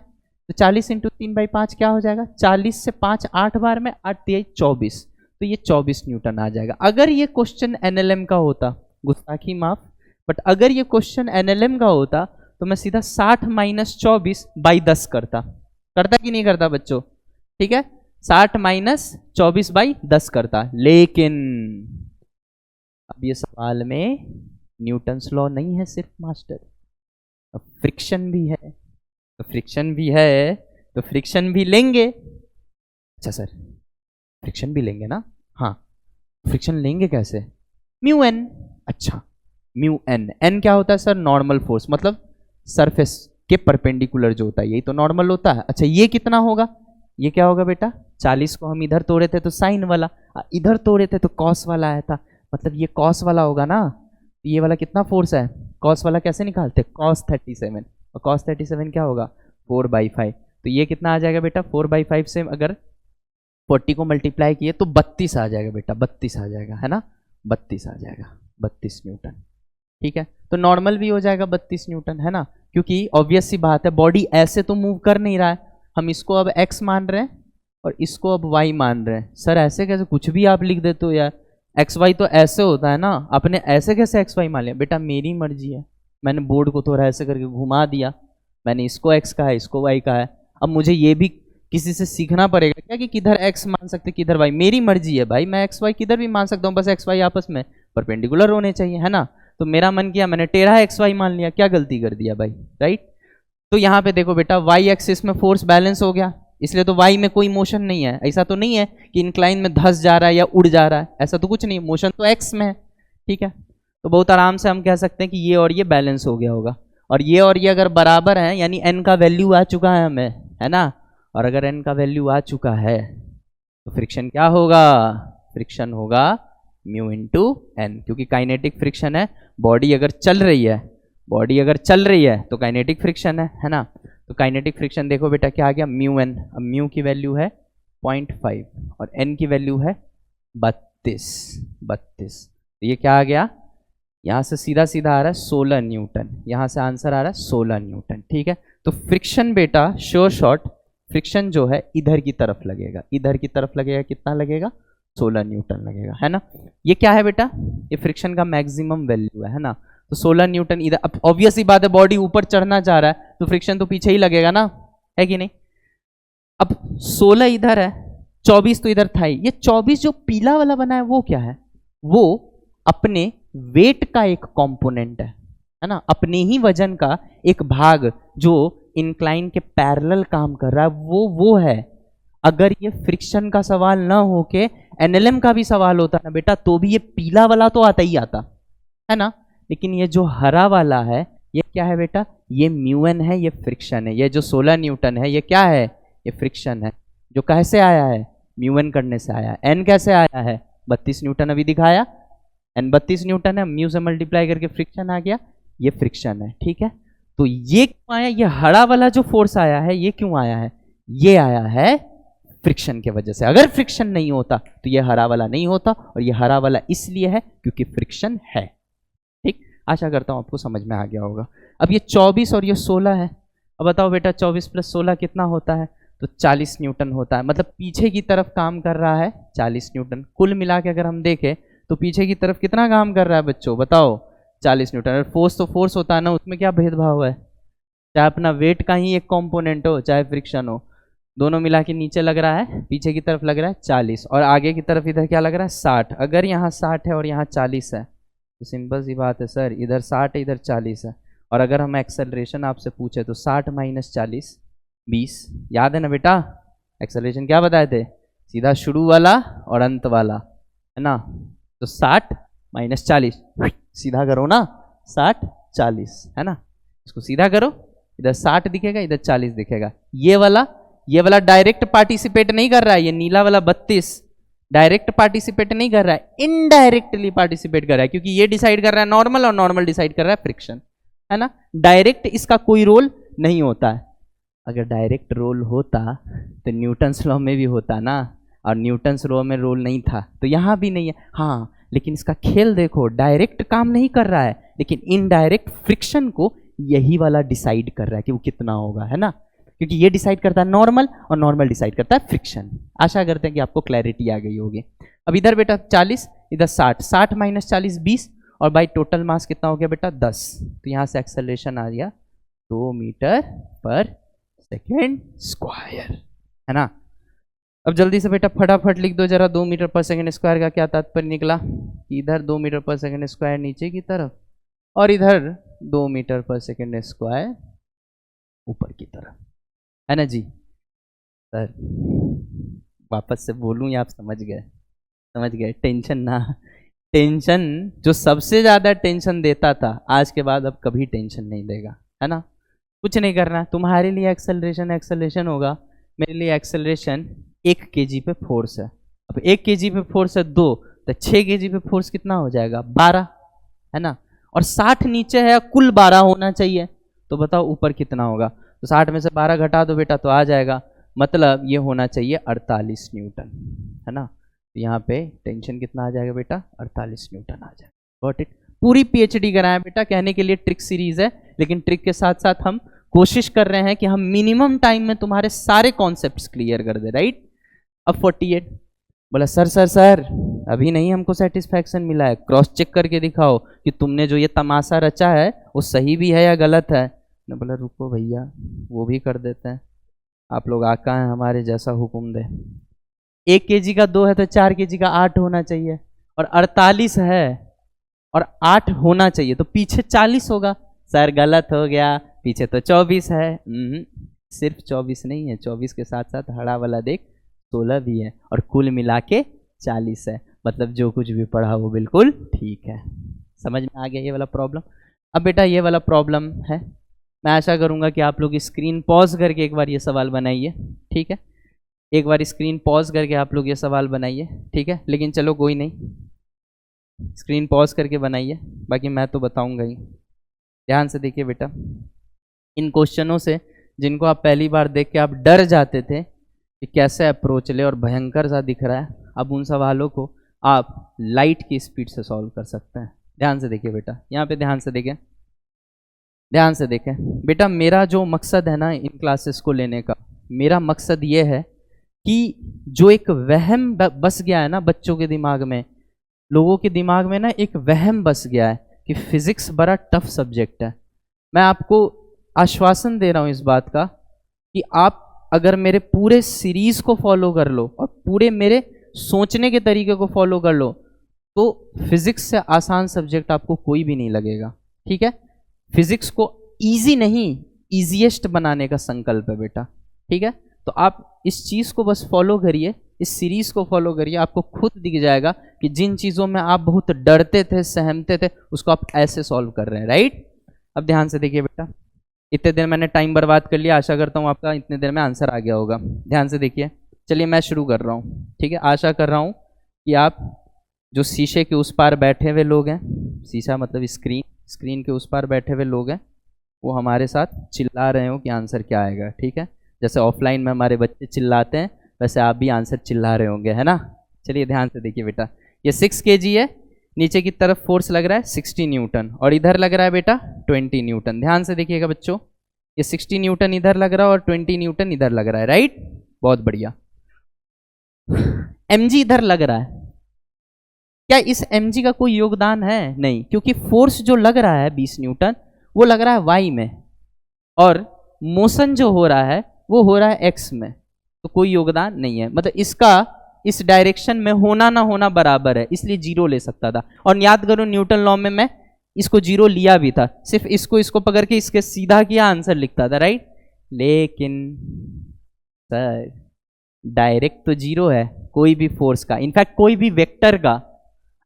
तो 40 इंटू 3/5 क्या हो जाएगा, 40 से 5 8 बार में 8 दिया 24, तो ये 24 न्यूटन आ जाएगा। अगर ये क्वेश्चन एनएलएम का होता, गुस्ताखी माफ, बट अगर ये क्वेश्चन एनएलएम का होता तो मैं सीधा 60 माइनस 24/10 करता कि नहीं करता बच्चों? ठीक है, 60 माइनस 24/10 करता, लेकिन अब ये सवाल में न्यूटन्स लॉ नहीं है सिर्फ मास्टर, अब फ्रिक्शन भी है, तो फ्रिक्शन भी है तो फ्रिक्शन भी लेंगे। अच्छा सर फ्रिक्शन भी लेंगे ना, हाँ फ्रिक्शन लेंगे कैसे, म्यू एन। अच्छा म्यू एन, एन क्या होता है सर, नॉर्मल फोर्स, मतलब सरफेस के परपेंडिकुलर जो होता है यही तो नॉर्मल होता है। अच्छा ये कितना होगा, ये क्या होगा बेटा, 40 को हम इधर तोड़े थे तो साइन वाला, इधर तोड़े थे तो कॉस वाला आया था, मतलब ये कॉस वाला होगा ना, ये वाला कितना फोर्स है, कॉस वाला कैसे निकालते, cos 37, और cos 37 क्या होगा 4/5, तो ये कितना आ जाएगा बेटा, 4/5 से अगर 40 को मल्टीप्लाई किए तो 32 आ जाएगा बेटा, 32 आ जाएगा, है ना, 32 आ जाएगा, 32 न्यूटन। ठीक है, तो नॉर्मल भी हो जाएगा 32 न्यूटन, है ना, क्योंकि ऑब्वियस सी बात है बॉडी ऐसे तो मूव कर नहीं रहा है, हम इसको अब x मान रहे हैं और इसको अब y मान रहे हैं। सर ऐसे कैसे, कुछ भी आप लिख देते हो यार, एक्स वाई तो ऐसे होता है ना, आपने ऐसे कैसे एक्स वाई मान लिया, बेटा मेरी मर्जी है, मैंने बोर्ड को थोड़ा ऐसे करके घुमा दिया, मैंने इसको एक्स कहा है इसको वाई कहा है, अब मुझे ये भी किसी से सीखना पड़ेगा क्या कि किधर एक्स मान सकते किधर वाई, मेरी मर्जी है भाई, मैं एक्स वाई किधर भी मान सकता हूँ, बस एक्स वाई आपस में परपेंडिकुलर होने चाहिए, है ना, तो मेरा मन किया मैंने टेढ़ा एक्स वाई मान लिया, क्या गलती कर दिया भाई, राइट। तो यहाँ पे देखो बेटा वाई एक्सिस में फोर्स बैलेंस हो गया, इसलिए तो वाई में कोई मोशन नहीं है, ऐसा तो नहीं है कि इंक्लाइन में धस जा रहा है या उड़ जा रहा है, ऐसा तो कुछ नहीं, मोशन तो एक्स में है। ठीक है, तो बहुत आराम से हम कह सकते हैं कि ये और ये बैलेंस हो गया होगा, और ये अगर बराबर है यानी एन का वैल्यू आ चुका है हमें, है ना, और अगर एन का वैल्यू आ चुका है तो फ्रिक्शन क्या होगा, फ्रिक्शन होगा म्यू इंटू एन, क्योंकि काइनेटिक फ्रिक्शन है, बॉडी अगर चल रही है तो काइनेटिक फ्रिक्शन है ना, तो काइनेटिक फ्रिक्शन देखो बेटा क्या आ गया, म्यू एन, अब म्यू की वैल्यू है 0.5 और एन की वैल्यू है 32, तो ये क्या आ गया, यहाँ से सीधा सीधा आ रहा है 16 न्यूटन, यहाँ से आंसर आ रहा है 16 न्यूटन। ठीक है, तो फ्रिक्शन बेटा श्योर शॉर्ट फ्रिक्शन जो है इधर की तरफ लगेगा, कितना लगेगा 16 न्यूटन लगेगा, है ना। ये क्या है बेटा, ये फ्रिक्शन का मैक्सिमम वैल्यू है ना, तो 16 न्यूटन इधर, अब ऑब्वियस ही बात है बॉडी ऊपर चढ़ना चाह रहा है तो फ्रिक्शन तो पीछे ही लगेगा ना, है कि नहीं। अब 16 इधर है, 24 तो इधर था ही, ये 24 जो पीला वाला बना है वो क्या है, वो अपने वेट का एक कंपोनेंट है ना, अपने ही वजन का एक भाग जो इंक्लाइन के पैरेलल काम कर रहा है, वो है। अगर ये फ्रिक्शन का सवाल ना होके एनएलएम का भी सवाल होता ना बेटा, तो भी ये पीला वाला तो आता ही आता, है ना, लेकिन ये जो हरा वाला है ये क्या है बेटा, ये म्यू एन है, ये फ्रिक्शन है, ये जो 16 न्यूटन है ये क्या है, ये फ्रिक्शन है, जो कैसे आया है, म्यू एन करने से आया है। एन कैसे आया है, 32 न्यूटन अभी दिखाया, एन 32 न्यूटन है, म्यू से मल्टीप्लाई करके फ्रिक्शन आ गया, ये फ्रिक्शन है। ठीक है, तो ये क्यों आया, ये हरा वाला जो फोर्स आया है ये क्यों आया है, ये आया है फ्रिक्शन के वजह से। अगर फ्रिक्शन नहीं होता तो ये हरा वाला नहीं होता, और ये हरा वाला इसलिए है क्योंकि फ्रिक्शन है। ठीक, आशा करता हूं आपको समझ में आ गया होगा। अब ये 24 और ये 16 है। अब बताओ बेटा 24 प्लस 16 कितना होता है? तो 40 न्यूटन होता है। मतलब पीछे की तरफ काम कर रहा है 40 न्यूटन। कुल मिला के अगर हम देखें तो पीछे की तरफ कितना काम कर रहा है बच्चों, बताओ? 40 न्यूटन। और फोर्स तो फोर्स होता है ना, उसमें क्या भेदभाव है? चाहे अपना वेट का ही एक कंपोनेंट हो, चाहे फ्रिक्शन हो, दोनों मिला के नीचे लग रहा है, पीछे की तरफ लग रहा है 40, और आगे की तरफ इधर क्या लग रहा है 60। अगर यहाँ 60 है और यहाँ 40 है तो सिंपल सी बात है सर, इधर 60 है इधर 40 है। और अगर हम एक्सेलरेशन आपसे पूछे तो 60 माइनस 40 20। याद है ना बेटा? एक्सेलरेशन क्या बताए थे? सीधा शुरू वाला और अंत वाला, है ना? तो 60 माइनस 40, सीधा करो ना, 60 40, है ना? इसको सीधा करो, इधर 60 दिखेगा इधर 40 दिखेगा। ये वाला डायरेक्ट पार्टिसिपेट नहीं कर रहा है, ये नीला वाला 32 डायरेक्ट पार्टिसिपेट नहीं कर रहा है, इनडायरेक्टली पार्टिसिपेट कर रहा है, क्योंकि ये डिसाइड कर रहा है नॉर्मल और नॉर्मल डिसाइड कर रहा है फ्रिक्शन, है ना? डायरेक्ट इसका कोई रोल नहीं होता है। अगर डायरेक्ट रोल होता तो न्यूटन्स लॉ में भी होता ना, और न्यूटन्स लॉ में रोल नहीं था तो यहाँ भी नहीं है। हाँ, लेकिन इसका खेल देखो, डायरेक्ट काम नहीं कर रहा है, लेकिन इनडायरेक्ट फ्रिक्शन को यही वाला डिसाइड कर रहा है कि वो कितना होगा, है ना? क्योंकि ये डिसाइड करता है नॉर्मल और नॉर्मल डिसाइड करता है फ्रिक्शन। आशा करते हैं कि आपको क्लैरिटी आ गई होगी। अब इधर बेटा 40 इधर 60, 60 माइनस 40 20, और बाई टोटल मास कितना हो गया बेटा 10। तो यहाँ से एक्सेलरेशन आ गया 2 मीटर पर सेकेंड स्क्वायर, है ना? अब जल्दी से बेटा फटाफट लिख दो जरा, 2 मीटर पर सेकेंड स्क्वायर का क्या तात्पर्य निकला? इधर 2 मीटर पर सेकेंड स्क्वायर नीचे की तरफ, और इधर 2 मीटर पर सेकेंड स्क्वायर ऊपर की तरफ, है ना जी? सर वापस से बोलूं या आप समझ गए? समझ गए? टेंशन ना, टेंशन जो सबसे ज्यादा टेंशन देता था आज के बाद अब कभी टेंशन नहीं देगा, है ना? कुछ नहीं करना, तुम्हारे लिए एक्सेलरेशन होगा, मेरे लिए एक्सेलरेशन 1 kg पे फोर्स है। अब 1 kg पे फोर्स है 2, तो 6 kg पे फोर्स कितना हो जाएगा 12, है ना? और 60 नीचे है, कुल 12 होना चाहिए, तो बताओ ऊपर कितना होगा? तो 60 में से 12 घटा दो बेटा तो आ जाएगा, मतलब ये होना चाहिए 48 न्यूटन, है ना? तो यहाँ पे टेंशन कितना आ जाएगा बेटा? 48 न्यूटन आ जाएगा। Got it? पूरी पीएचडी कराएं बेटा, कहने के लिए ट्रिक सीरीज है, लेकिन ट्रिक के साथ साथ हम कोशिश कर रहे हैं कि हम मिनिमम टाइम में तुम्हारे सारे कॉन्सेप्ट्स क्लियर कर दे, राइट? अब 48 बोला सर अभी नहीं हमको सेटिस्फैक्शन मिला है, क्रॉस चेक करके दिखाओ कि तुमने जो ये तमाशा रचा है वो सही भी है या गलत है। ने बोला रुको भैया वो भी कर देते हैं, आप लोग आका हैं हमारे जैसा, हुक्म दे। 1 kg का 2 है तो 4 kg का 8 होना चाहिए, और 48 है और 8 होना चाहिए, तो पीछे 40 होगा। सर गलत हो गया, पीछे तो 24 है। सिर्फ 24 नहीं है, 24 के साथ साथ हरा वाला देख 16 भी है, और कुल मिला के 40 है। मतलब जो कुछ भी पढ़ा वो बिल्कुल ठीक है। समझ में आ गया ये वाला प्रॉब्लम? अब बेटा ये वाला प्रॉब्लम है, मैं आशा करूंगा कि आप लोग स्क्रीन पॉज करके एक बार ये सवाल बनाइए, ठीक है? एक बार स्क्रीन पॉज करके आप लोग ये सवाल बनाइए, ठीक है? लेकिन चलो कोई नहीं, स्क्रीन पॉज करके बनाइए, बाकी मैं तो बताऊंगा ही। ध्यान से देखिए बेटा, इन क्वेश्चनों से जिनको आप पहली बार देख के आप डर जाते थे कि कैसे अप्रोच ले और भयंकर सा दिख रहा है, अब उन सवालों को आप लाइट की स्पीड से सॉल्व कर सकते हैं। ध्यान से देखिए बेटा, यहाँ पे ध्यान से देखें, ध्यान से देखें बेटा। मेरा जो मकसद है ना इन क्लासेस को लेने का, मेरा मकसद ये है कि जो एक वहम बस गया है ना बच्चों के दिमाग में, लोगों के दिमाग में ना एक वहम बस गया है कि फिजिक्स बड़ा टफ सब्जेक्ट है। मैं आपको आश्वासन दे रहा हूँ इस बात का कि आप अगर मेरे पूरे सीरीज को फॉलो कर लो और पूरे मेरे सोचने के तरीके को फॉलो कर लो, तो फिजिक्स से आसान सब्जेक्ट आपको कोई भी नहीं लगेगा, ठीक है? फिजिक्स को इजी नहीं इजीएस्ट बनाने का संकल्प है बेटा, ठीक है? तो आप इस चीज़ को बस फॉलो करिए, इस सीरीज को फॉलो करिए, आपको खुद दिख जाएगा कि जिन चीज़ों में आप बहुत डरते थे, सहमते थे, उसको आप ऐसे सॉल्व कर रहे हैं, राइट? अब ध्यान से देखिए बेटा, इतने देर मैंने टाइम बर्बाद कर लिया, आशा करता हूँ आपका इतने देर में आंसर आ गया होगा। ध्यान से देखिए, चलिए मैं शुरू कर रहा हूँ, ठीक है? आशा कर रहा हूँ कि आप जो शीशे के उस पार बैठे हुए लोग हैं, शीशा मतलब स्क्रीन के उस पार बैठे हुए लोग हैं, वो हमारे साथ चिल्ला रहे हो कि आंसर क्या आएगा, ठीक है? जैसे ऑफलाइन में हमारे बच्चे चिल्लाते हैं, वैसे आप भी आंसर चिल्ला रहे होंगे, है ना। चलिए ध्यान से देखिए बेटा, ये 6 kg है, नीचे की तरफ फोर्स लग रहा है 60 न्यूटन और इधर लग रहा है बेटा 20 न्यूटन। ध्यान से देखिएगा बच्चों, ये 60 न्यूटन इधर लग रहा है और 20 न्यूटन इधर लग रहा है, राइट। बहुत बढ़िया। mg इधर लग रहा है, क्या इस mg का कोई योगदान है? नहीं, क्योंकि फोर्स जो लग रहा है 20 न्यूटन वो लग रहा है y में और मोशन जो हो रहा है वो हो रहा है x में, तो कोई योगदान नहीं है। मतलब इसका इस डायरेक्शन में होना ना होना बराबर है, इसलिए जीरो ले सकता था। और याद करो न्यूटन लॉ में मैं इसको जीरो लिया भी था, सिर्फ इसको पकड़ के इसके सीधा किया आंसर लिखता था, राइट। लेकिन सर डायरेक्ट तो जीरो है कोई भी फोर्स का, इनफैक्ट कोई भी वेक्टर का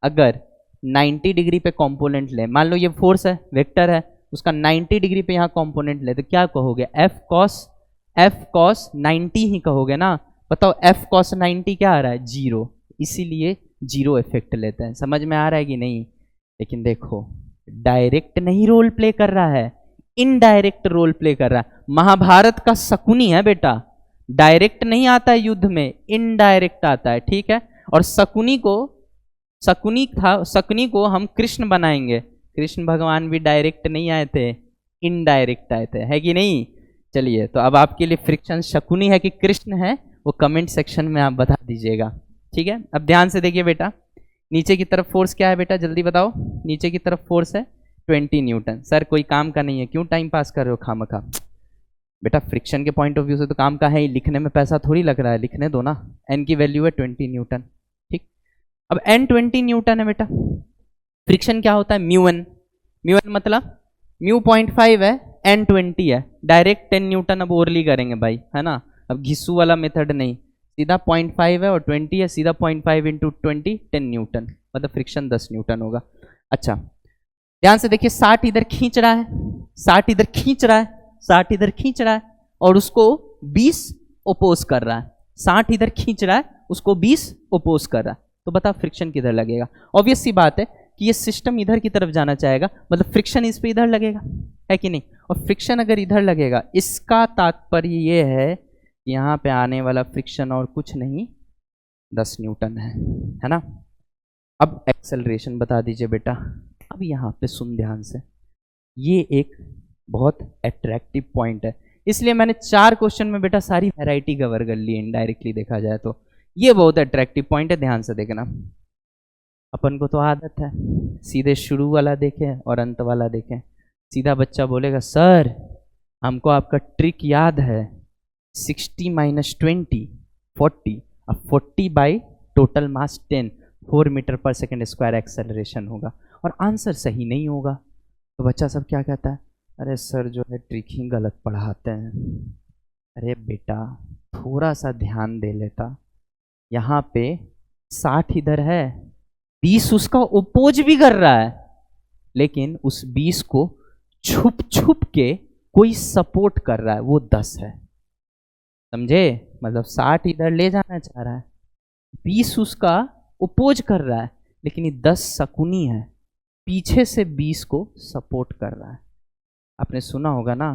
अगर 90 डिग्री पे कंपोनेंट ले, मान लो ये फोर्स है, वेक्टर है, उसका 90 डिग्री पे यहाँ कंपोनेंट ले, तो क्या कहोगे? एफ कॉस 90 ही कहोगे ना। बताओ एफ कॉस 90 क्या आ रहा है? जीरो, इसीलिए जीरो इफेक्ट लेते हैं। समझ में आ रहा है कि नहीं? लेकिन देखो डायरेक्ट नहीं रोल प्ले कर रहा है, इनडायरेक्ट रोल प्ले कर रहा है। महाभारत का शकुनी है बेटा, डायरेक्ट नहीं आता है युद्ध में, इनडायरेक्ट आता है, ठीक है। और शकुनी को हम कृष्ण बनाएंगे। कृष्ण भगवान भी डायरेक्ट नहीं आए थे, इनडायरेक्ट आए थे, है कि नहीं। चलिए, तो अब आपके लिए फ्रिक्शन शकुनी है कि कृष्ण है, वो कमेंट सेक्शन में आप बता दीजिएगा, ठीक है। अब ध्यान से देखिए बेटा, नीचे की तरफ फोर्स क्या है बेटा, जल्दी बताओ। नीचे की तरफ फोर्स है 20 न्यूटन। सर कोई काम का नहीं है, क्यों टाइम पास कर रहे हो खामखा? बेटा फ्रिक्शन के पॉइंट ऑफ व्यू से तो काम का है ही, लिखने में पैसा थोड़ी लग रहा है, लिखने दो ना। एन की वैल्यू है 20 न्यूटन, ठीक। अब एन 20 न्यूटन है बेटा, फ्रिक्शन क्या होता है? म्यू एन मतलब म्यू 0.5 है, एन 20 है, डायरेक्ट 10 न्यूटन अब ओरली करेंगे भाई, है ना। अब घिसू वाला मेथड नहीं, सीधा 0.5 है और 20 है, सीधा 0.5 इंटू 20 10 न्यूटन, मतलब फ्रिक्शन 10 न्यूटन होगा। अच्छा ध्यान से देखिए, 60 इधर खींच रहा है, 60 इधर खींच रहा है, 60 इधर खींच रहा है और उसको 20 ओपोज कर रहा है। 60 इधर खींच रहा है, उसको 20 ओपोज कर रहा है, तो बता फ्रिक्शन किधर लगेगा? ऑब्वियस सी बात है कि ये सिस्टम इधर की तरफ जाना चाहेगा, मतलब फ्रिक्शन इस पे इधर लगेगा, है कि नहीं। और फ्रिक्शन अगर इधर लगेगा, इसका तात्पर्य ये है कि यहाँ पे आने वाला फ्रिक्शन और कुछ नहीं 10 न्यूटन है ना। अब एक्सेलरेशन बता दीजिए बेटा। अब यहाँ पे सुन ध्यान से, ये एक बहुत अट्रैक्टिव पॉइंट है, इसलिए मैंने 4 क्वेश्चन में बेटा सारी वैरायटी कवर कर ली। इनडायरेक्टली देखा जाए तो ये बहुत अट्रैक्टिव पॉइंट है, ध्यान से देखना। अपन को तो आदत है सीधे शुरू वाला देखें और अंत वाला देखें। सीधा बच्चा बोलेगा सर हमको आपका ट्रिक याद है, 60 माइनस 20 40, अब 40 बाई टोटल मास 10, 4 मीटर पर सेकेंड स्क्वायर एक्सेलरेशन होगा, और आंसर सही नहीं होगा। तो बच्चा सब क्या कहता है? अरे सर जो है ट्रिक ही गलत पढ़ाते हैं। अरे बेटा थोड़ा सा ध्यान दे लेता, यहाँ पे 60 इधर है, 20 उसका ओपोज भी कर रहा है, लेकिन उस 20 को छुप छुप के कोई सपोर्ट कर रहा है, वो 10 है, समझे। मतलब 60 इधर ले जाना चाह रहा है, 20 उसका ओपोज कर रहा है, लेकिन ये 10 शकुनी है, पीछे से 20 को सपोर्ट कर रहा है। आपने सुना होगा ना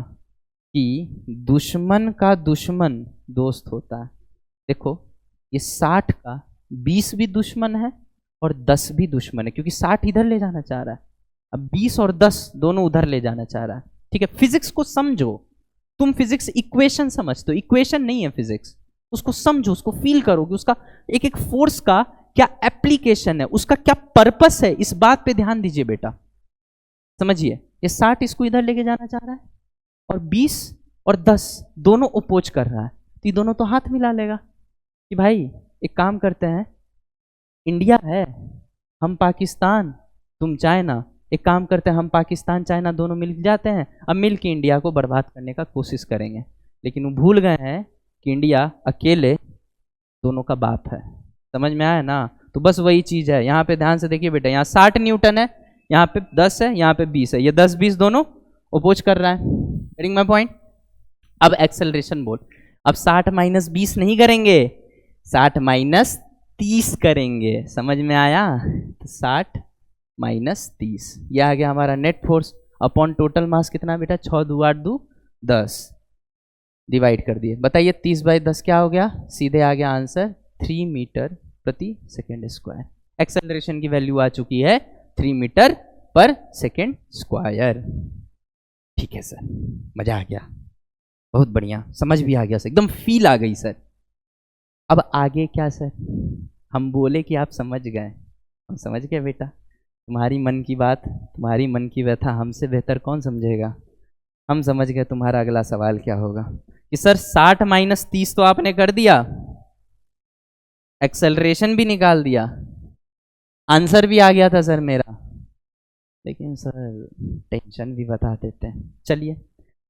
कि दुश्मन का दुश्मन दोस्त होता है। देखो ये 60 का 20 भी दुश्मन है और 10 भी दुश्मन है, क्योंकि 60 इधर ले जाना चाह रहा है, अब 20 और 10 दोनों उधर ले जाना चाह रहा है, ठीक है। फिजिक्स को समझो, तुम फिजिक्स इक्वेशन समझते हो, इक्वेशन नहीं है फिजिक्स, उसको समझो, उसको फील करो कि उसका एक एक फोर्स का क्या एप्लीकेशन है, उसका क्या पर्पस है, इस बात पे ध्यान दीजिए बेटा। समझिए, ये 60 इसको इधर लेके जाना चाह रहा है और 20 और 10 दोनों अपोज कर रहा है, तो ये दोनों तो हाथ मिला लेगा कि भाई एक काम करते हैं, इंडिया है, हम पाकिस्तान, तुम चाइना, एक काम करते हैं हम पाकिस्तान चाइना दोनों मिल जाते हैं, अब मिल के इंडिया को बर्बाद करने का कोशिश करेंगे। लेकिन वो भूल गए हैं कि इंडिया अकेले दोनों का बाप है। समझ में आया ना? तो बस वही चीज़ है, यहाँ पे ध्यान से देखिए बेटा, यहाँ 60 न्यूटन है, यहाँ पे 10 है, यहाँ पे 20 है, ये 10-20 दोनों अपोज कर रहा है। Getting my point? अब एक्सेलरेशन बोल, अब 60 माइनस 20 नहीं करेंगे, 60 माइनस 30 करेंगे। समझ में आया? तो 60 माइनस 30, यह आ गया हमारा नेट फोर्स अपॉन टोटल मास कितना बेटा? 6 2 8 2 10। डिवाइड कर दिए। बताइए 30/10 क्या हो गया? सीधे आ गया आंसर 3 मीटर प्रति सेकेंड स्क्वायर। एक्सेलरेशन की वैल्यू आ चुकी है 3 मीटर पर सेकेंड स्क्वायर। ठीक है सर, मजा आ गया, बहुत बढ़िया, समझ भी आ गया सर, एकदम फील आ गई सर। अब आगे क्या सर? हम बोले कि आप समझ गए, हम समझ गए बेटा। तुम्हारी मन की बात, तुम्हारी मन की व्यथा हमसे बेहतर कौन समझेगा? हम समझ गए तुम्हारा अगला सवाल क्या होगा कि सर 60 माइनस 30 तो आपने कर दिया, एक्सेलरेशन भी निकाल दिया, आंसर भी आ गया था सर मेरा, लेकिन सर टेंशन भी बता देते हैं। चलिए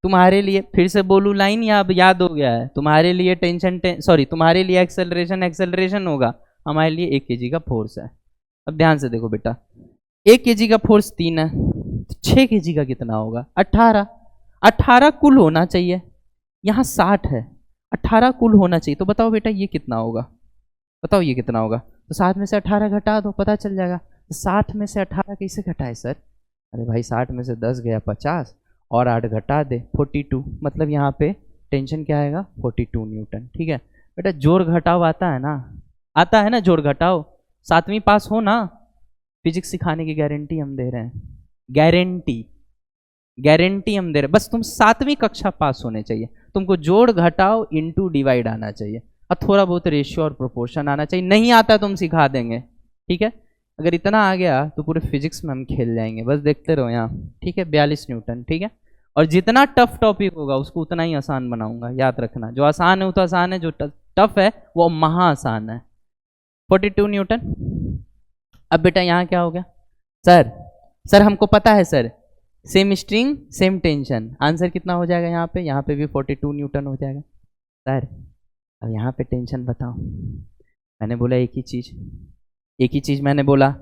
तुम्हारे लिए फिर से बोलूं लाइन या अब याद हो गया है? तुम्हारे लिए सॉरी तुम्हारे लिए एक्सेलरेशन होगा, हमारे लिए 1 kg का फोर्स है। अब ध्यान से देखो बेटा, 1 kg का फोर्स 3 है, तो 6 kg का कितना होगा? 18। 18 कुल होना चाहिए, यहाँ 60 है, 18 कुल होना चाहिए। तो बताओ बेटा ये कितना होगा? बताओ ये कितना होगा? तो 7 में से 18 घटा दो, पता चल जाएगा। 60 में से 18 कैसे घटाए सर? अरे भाई 60 में से 10 गया 50 और 8 घटा दे 42, मतलब यहाँ पे टेंशन क्या आएगा? 42 न्यूटन। ठीक है बेटा, जोड़ घटाव आता है ना? आता है ना जोड़ घटाव? 7वीं पास हो ना? फिजिक्स सिखाने की गारंटी हम दे रहे हैं, गारंटी हम दे रहे हैं। बस तुम 7वीं कक्षा पास होने चाहिए, तुमको जोड़ घटाव इंटू डिवाइड आना चाहिए और थोड़ा बहुत रेशियो और प्रोपोर्शन आना चाहिए। नहीं आता तुम सिखा देंगे, ठीक है? अगर इतना आ गया तो पूरे फिजिक्स में हम खेल जाएंगे, बस देखते रहो यहाँ। ठीक है 42 न्यूटन, ठीक है। और जितना टफ टॉपिक होगा उसको उतना ही आसान बनाऊंगा, याद रखना। जो आसान है वो तो आसान है, जो टफ है वो महा आसान है। 42 न्यूटन। अब बेटा यहाँ क्या हो गया? सर हमको पता है sir, same string same tension, answer कितना हो जाएगा यहाँ पे? यहाँ पे भी 42 न्यूटन हो जाएगा। सर अब यहाँ पे टेंशन बताओ। मैंने बोला एक ही चीज़ मैंने बोला,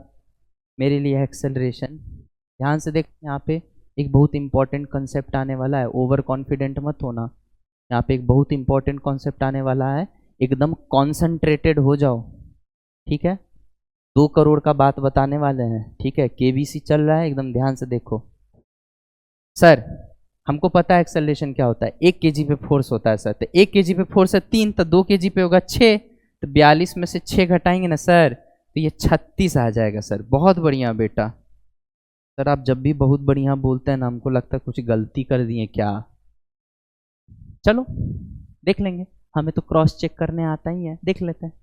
मेरे लिए एक्सेलरेशन। ध्यान से देख, यहाँ पे एक बहुत इंपॉर्टेंट कॉन्सेप्ट आने वाला है, ओवर कॉन्फिडेंट मत होना। यहाँ पे एक बहुत इंपॉर्टेंट कॉन्सेप्ट आने वाला है, एकदम कॉन्सेंट्रेटेड हो जाओ, ठीक है? 2 करोड़ का बात बताने वाले हैं, ठीक है? केबीसी चल रहा है, एकदम ध्यान से देखो। सर हमको पता है एक्सेलरेशन क्या होता है, 1 kg पे फोर्स होता है सर, तो 1 kg पे फोर्स है 3, तो 2 kg पे होगा 6, तो 42 में से 6 घटाएंगे ना सर, तो ये 36 आ जाएगा सर। बहुत बढ़िया बेटा। सर आप जब भी बहुत बढ़िया बोलते हैं ना, हमको लगता है कुछ गलती कर दिए क्या। चलो देख लेंगे, हमें तो क्रॉस चेक करने आता ही है, देख लेते हैं।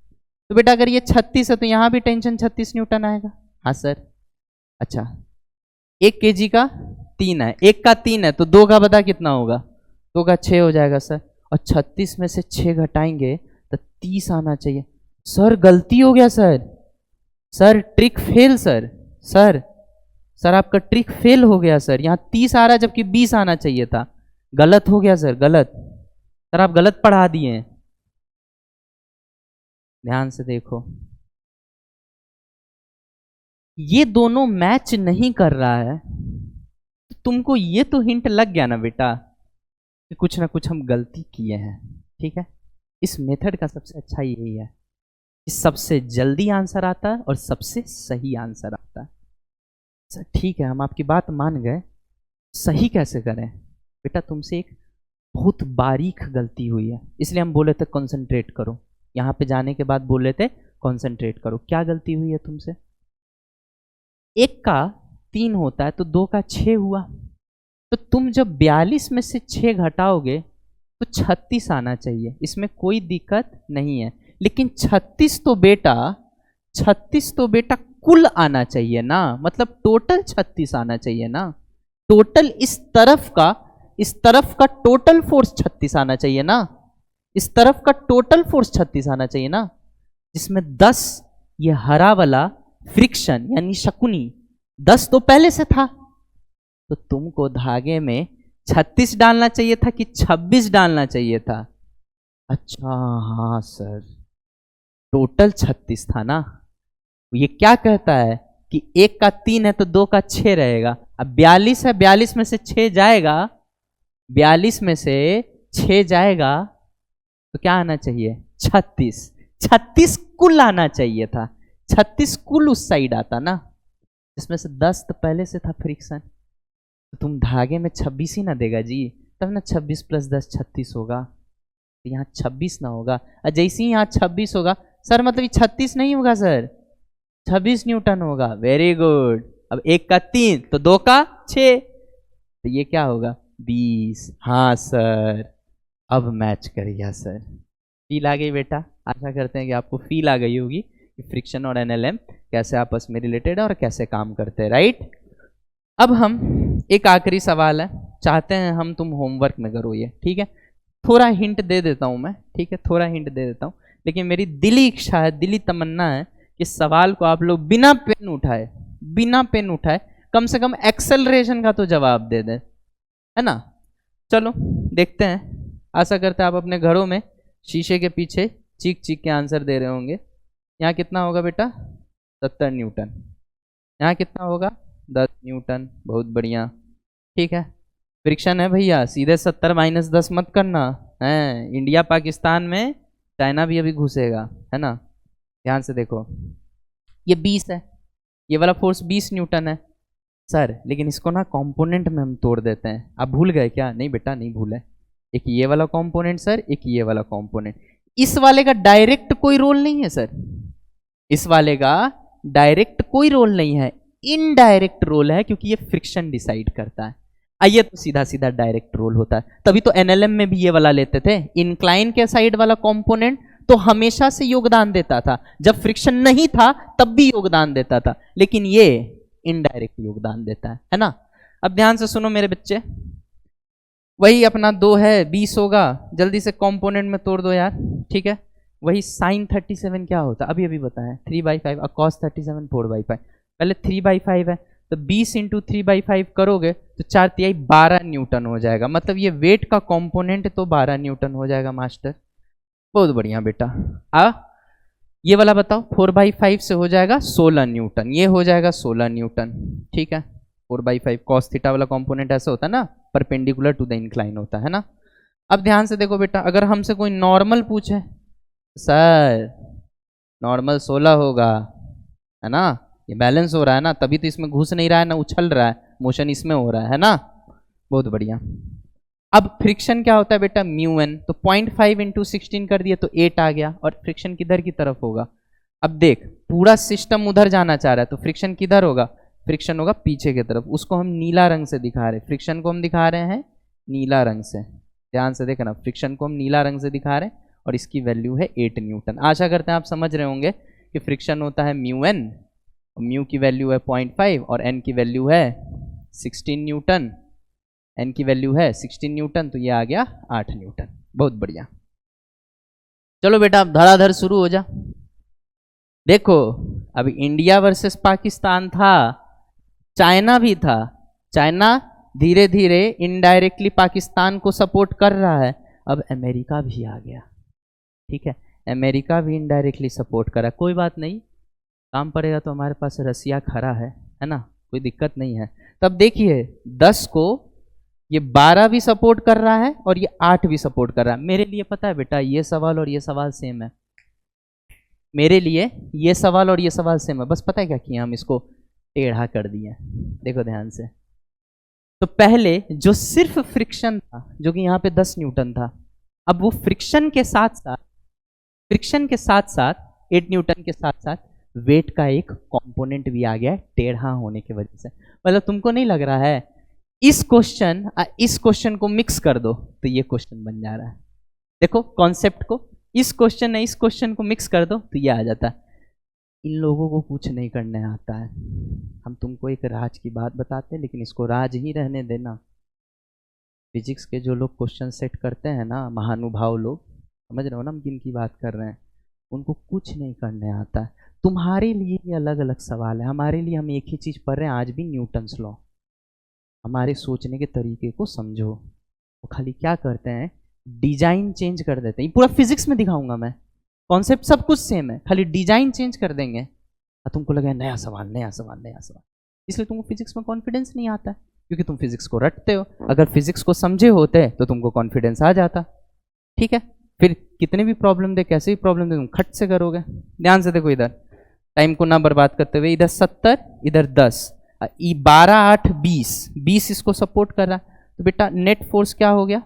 तो बेटा अगर ये 36 है तो यहाँ भी टेंशन 36 न्यूटन आएगा। हाँ सर। अच्छा 1 kg का 3 है, 1 का 3 है, तो 2 का बता कितना होगा? 2 का 6 हो जाएगा सर। और 36 में से 6 घटाएंगे तो 30 आना चाहिए। सर गलती हो गया सर ट्रिक फेल सर आपका ट्रिक फेल हो गया सर। यहाँ 30 आ रहा है जबकि 20 आना चाहिए था, गलत हो गया सर, गलत। सर आप गलत पढ़ा दिए हैं। ध्यान से देखो, ये दोनों मैच नहीं कर रहा है, तो तुमको ये तो हिंट लग गया ना बेटा कि कुछ ना कुछ हम गलती किए हैं, ठीक है? इस मेथड का सबसे अच्छा यही है कि सबसे जल्दी आंसर आता है और सबसे सही आंसर आता है। सर ठीक है, हम आपकी बात मान गए, सही कैसे करें? बेटा तुमसे एक बहुत बारीक गलती हुई है, इसलिए हम बोले थे कॉन्सेंट्रेट करो। यहाँ पे जाने के बाद बोले थे कॉन्सेंट्रेट करो। क्या गलती हुई है तुमसे? 1 का 3 होता है तो 2 का 6 हुआ, तो तुम जब 42 में से 6 घटाओगे तो 36 आना चाहिए, इसमें कोई दिक्कत नहीं है। लेकिन 36 तो बेटा कुल आना चाहिए ना, मतलब टोटल 36 आना चाहिए ना। टोटल इस तरफ का टोटल फोर्स 36 आना चाहिए ना, इस तरफ का टोटल फोर्स 36 आना चाहिए ना, जिसमें 10 ये हरा वाला फ्रिक्शन यानी शकुनी 10 तो पहले से था, तो तुमको धागे में 36 डालना चाहिए था कि 26 डालना चाहिए था? अच्छा हाँ सर, टोटल 36 था ना। ये क्या कहता है कि 1 का 3 है तो 2 का 6 रहेगा। अब 42 है, 42 में से 6 जाएगा, 42 में से 6 जाएगा तो क्या आना चाहिए? 36। 36 कुल आना चाहिए था, 36 कुल उस साइड आता ना, इसमें से 10 तो पहले से था फ्रिक्शन, तो तुम धागे में 26 ही ना देगा जी, तब ना 26 + 10 36 होगा। तो यहाँ 26 ना होगा, और जैसे ही यहाँ 26 होगा सर, मतलब ये 36 नहीं होगा सर, 26 न्यूटन होगा। Very good. अब 1 का 3 तो 2 का 6, तो ये क्या होगा 20। हाँ सर, अब मैच कर गया सर। फील आ गई बेटा? आशा करते हैं कि आपको फील आ गई होगी कि फ्रिक्शन और एनएलएम कैसे आपस में रिलेटेड है और कैसे काम करते हैं, राइट। अब हम एक आखिरी सवाल है, चाहते हैं हम तुम होमवर्क में करो ये, ठीक है। थोड़ा हिंट दे देता हूँ मैं, ठीक है, थोड़ा हिंट दे देता हूँ, लेकिन मेरी दिली इच्छा है, दिली तमन्ना है कि सवाल को आप लोग बिना पेन उठाए कम से कम एक्सेलरेशन का तो जवाब दे दें, है ना। चलो देखते हैं। आशा करते हैं आप अपने घरों में शीशे के पीछे चीख चीख के आंसर दे रहे होंगे। यहाँ कितना होगा बेटा? 70 न्यूटन। यहाँ कितना होगा? 10 न्यूटन। बहुत बढ़िया, ठीक है। फ्रिक्शन है भैया, सीधे 70 माइनस 10 मत करना है। इंडिया पाकिस्तान में चाइना भी अभी घुसेगा, है ना। ध्यान से देखो, ये 20 है, ये वाला फोर्स 20 न्यूटन है सर, लेकिन इसको ना कंपोनेंट में हम तोड़ देते हैं। आप भूल गए क्या? नहीं बेटा नहीं भूले। एक ये वाला कंपोनेंट सर, एक ये वाला कंपोनेंट। इस वाले का डायरेक्ट कोई रोल नहीं है सर, इस वाले का डायरेक्ट कोई रोल नहीं है, इनडायरेक्ट रोल है, क्योंकि ये फ्रिक्शन डिसाइड करता है। आइए तो सीधा सीधा डायरेक्ट रोल होता है। तभी तो एनएलएम में भी ये वाला लेते थे, इंक्लाइन के साइड वाला कंपोनेंट तो हमेशा से योगदान देता था, जब फ्रिक्शन नहीं था तब भी योगदान देता था, लेकिन ये इनडायरेक्ट योगदान देता है ना। अब ध्यान से सुनो मेरे बच्चे, वही अपना 2 है 20 होगा, जल्दी से कंपोनेंट में तोड़ दो यार, ठीक है। वही साइन 37 क्या होता है अभी अभी बताएं? 3/5 और कॉस 37 4/5। पहले 3/5 है तो 20 इंटू 3/5 करोगे तो 4×3 12 न्यूटन हो जाएगा। मतलब ये वेट का कंपोनेंट तो 12 न्यूटन हो जाएगा मास्टर। बहुत बढ़िया बेटा। ये वाला बताओ, 4/5 से हो जाएगा 16 न्यूटन, ये हो जाएगा 16 न्यूटन, ठीक है। 4/5 कॉस थीटा वाला कंपोनेंट ऐसा होता है ना, परपेंडिकुलर टू द इंक्लाइन होता है ना। अब ध्यान से देखो बेटा, अगर हमसे कोई नॉर्मल पूछे, सर नॉर्मल 16 होगा, है ना, ये बैलेंस हो रहा है ना, तभी तो इसमें घुस नहीं रहा है ना उछल रहा है, मोशन इसमें हो रहा है ना। बहुत बढ़िया। अब फ्रिक्शन क्या होता है बेटा? Mu N. तो 0.5 इंटू 16 कर दिए तो 8 आ गया, और फ्रिक्शन किधर की तरफ होगा? अब देख, पूरा सिस्टम उधर जाना चाह रहा है तो फ्रिक्शन किधर होगा? फ्रिक्शन होगा पीछे की तरफ, उसको हम नीला रंग से दिखा रहे हैं, फ्रिक्शन को हम दिखा रहे हैं नीला रंग से। ध्यान से देखना, फ्रिक्शन को हम नीला रंग से दिखा रहे हैं और इसकी वैल्यू है 8 न्यूटन। आशा करते हैं आप समझ रहे होंगे कि फ्रिक्शन होता है म्यू एन, म्यू की वैल्यू है 0.5 और एन की वैल्यू है 16 न्यूटन। एन की वैल्यू है 16 न्यूटन, तो ये आ गया 8 न्यूटन। बहुत बढ़िया। चलो बेटा अब धड़ाधड़ शुरू हो जा। देखो अभी इंडिया वर्सेस पाकिस्तान था, चाइना भी था, चाइना धीरे धीरे इनडायरेक्टली पाकिस्तान को सपोर्ट कर रहा है। अब अमेरिका भी आ गया, ठीक है, अमेरिका भी इनडायरेक्टली सपोर्ट कर रहा है। कोई बात नहीं, काम पड़ेगा तो हमारे पास रसिया खड़ा है ना, कोई दिक्कत नहीं है। तब देखिए 10 को ये 12 भी सपोर्ट कर रहा है और ये 8 भी सपोर्ट कर रहा है। मेरे लिए पता है बेटा, ये सवाल और ये सवाल सेम है, मेरे लिए ये सवाल और ये सवाल सेम है। बस पता है क्या किया, हम इसको टेढ़ा कर दिए। देखो ध्यान से, तो पहले जो सिर्फ फ्रिक्शन था जो कि यहाँ पे 10 न्यूटन था, अब वो फ्रिक्शन के साथ साथ 8 न्यूटन के साथ साथ वेट का एक कंपोनेंट भी आ गया है टेढ़ा होने की वजह से। मतलब तुमको नहीं लग रहा है इस क्वेश्चन को मिक्स कर दो तो ये क्वेश्चन बन जा रहा है। देखो कॉन्सेप्ट को, इस क्वेश्चन को मिक्स कर दो तो ये आ जाता है। इन लोगों को कुछ नहीं करने आता है, हम तुमको एक राज की बात बताते हैं, लेकिन इसको राज ही रहने देना। फिजिक्स के जो लोग क्वेश्चन सेट करते हैं ना, महानुभाव लोग, समझ रहे हो ना हम किन की बात कर रहे हैं, उनको कुछ नहीं करने आता है। तुम्हारे लिए ये अलग अलग सवाल है, हमारे लिए हम एक ही चीज़ पढ़ रहे हैं आज भी, न्यूटन्स लॉ। हमारे सोचने के तरीके को समझो। वो खाली क्या करते हैं, डिजाइन चेंज कर देते हैं। पूरा फिजिक्स में दिखाऊंगा मैं, कॉन्सेप्ट सब कुछ सेम है, खाली डिजाइन चेंज कर देंगे और तुमको लगे नया सवाल नया सवाल नया सवाल। इसलिए तुमको फिजिक्स में कॉन्फिडेंस नहीं आता है, क्योंकि तुम फिजिक्स को रटते हो। अगर फिजिक्स को समझे होते तो तुमको कॉन्फिडेंस आ जाता, ठीक है। फिर कितने भी प्रॉब्लम दे, कैसे भी प्रॉब्लम दे, तुम खट से करोगे। ध्यान से देखो, इधर टाइम को ना बर्बाद करते हुए, इधर 70 इधर 10, 12 8 20 इसको सपोर्ट कर रहा है, तो बेटा नेट फोर्स क्या हो गया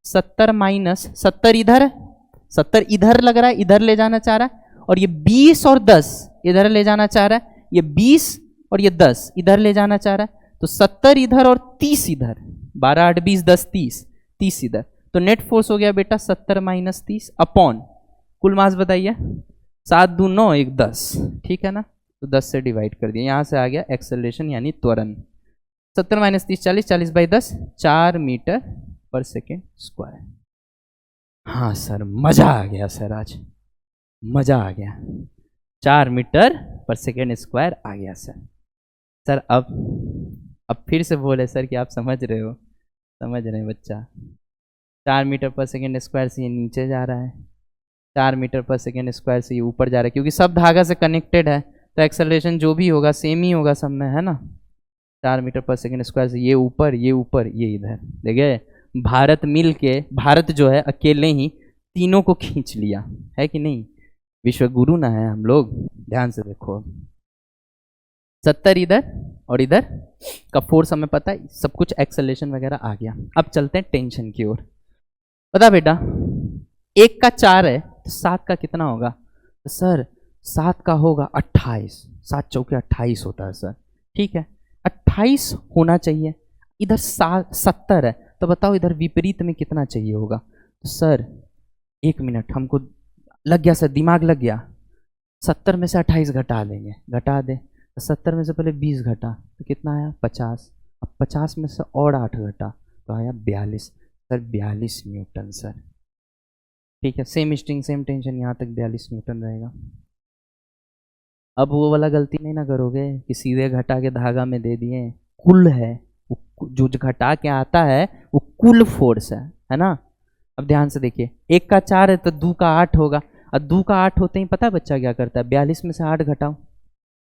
70 माइनस 70 इधर, 70 इधर लग रहा है, इधर ले जाना चाह रहा है, और ये 20 और 10 इधर ले जाना चाह रहा है, ये 20 और ये 10 इधर ले जाना चाह रहा है, तो 70 इधर और 30 इधर, 12 8 20 10 30, 30 इधर, तो नेट फोर्स हो गया बेटा 70 माइनस 30 अपॉन कुल मास बताइए, 7 दूनी 9 1 10, ठीक है ना, तो 10 से डिवाइड कर दिया, यहाँ से आ गया एक्सेलरेशन यानी त्वरण, 70 माइनस 30 40, 40 बाई 10 4 मीटर पर सेकेंड स्क्वायर। हाँ सर मजा आ गया सर, आज मजा आ गया, 4 मीटर पर सेकेंड स्क्वायर आ गया सर। सर अब फिर से बोले सर कि आप समझ रहे हो, समझ रहे हैं बच्चा, 4 मीटर पर सेकेंड स्क्वायर से ये नीचे जा रहा है, 4 मीटर पर सेकेंड स्क्वायर से ये ऊपर जा रहा है, क्योंकि सब धागा से कनेक्टेड है, तो एक्सेलरेशन जो भी होगा सेम ही होगा सब में, है ना। 4 मीटर पर सेकेंड स्क्वायर से ये ऊपर, ये ऊपर, ये इधर, देखिए भारत मिल के, भारत जो है अकेले ही तीनों को खींच लिया है कि नहीं, विश्व गुरु ना है हम लोग। ध्यान से देखो, 70 इधर और इधर का फोर्स हमें पता है, सब कुछ एक्सेलरेशन वगैरह आ गया। अब चलते हैं टेंशन की ओर। बता बेटा 1 का 4 है तो 7 का कितना होगा, तो सर 7 का होगा 28, 7 चौके 28 होता है सर, ठीक है 28 होना चाहिए, इधर 70 है, तो बताओ इधर विपरीत में कितना चाहिए होगा, तो सर 1 मिनट हमको लग गया सर, दिमाग लग गया, 70 में से 28 घटा देंगे, घटा दे, तो 70 में से पहले 20 घटा तो कितना आया 50, अब 50 में से और 8 घटा तो आया 42, सर 42 न्यूटन सर, ठीक है, सेम स्ट्रिंग सेम टेंशन, यहाँ तक 42 न्यूटन रहेगा। अब वो वाला गलती नहीं ना करोगे कि सीधे घटा के धागा में दे दिए, कुल है जो घटा के आता है वो कुल फोर्स है ना। अब ध्यान से देखिए 1 का 4 है तो 2 का 8 होगा, और 2 का 8 होते ही पता है बच्चा क्या करता है, 42 में से 8 घटाओ,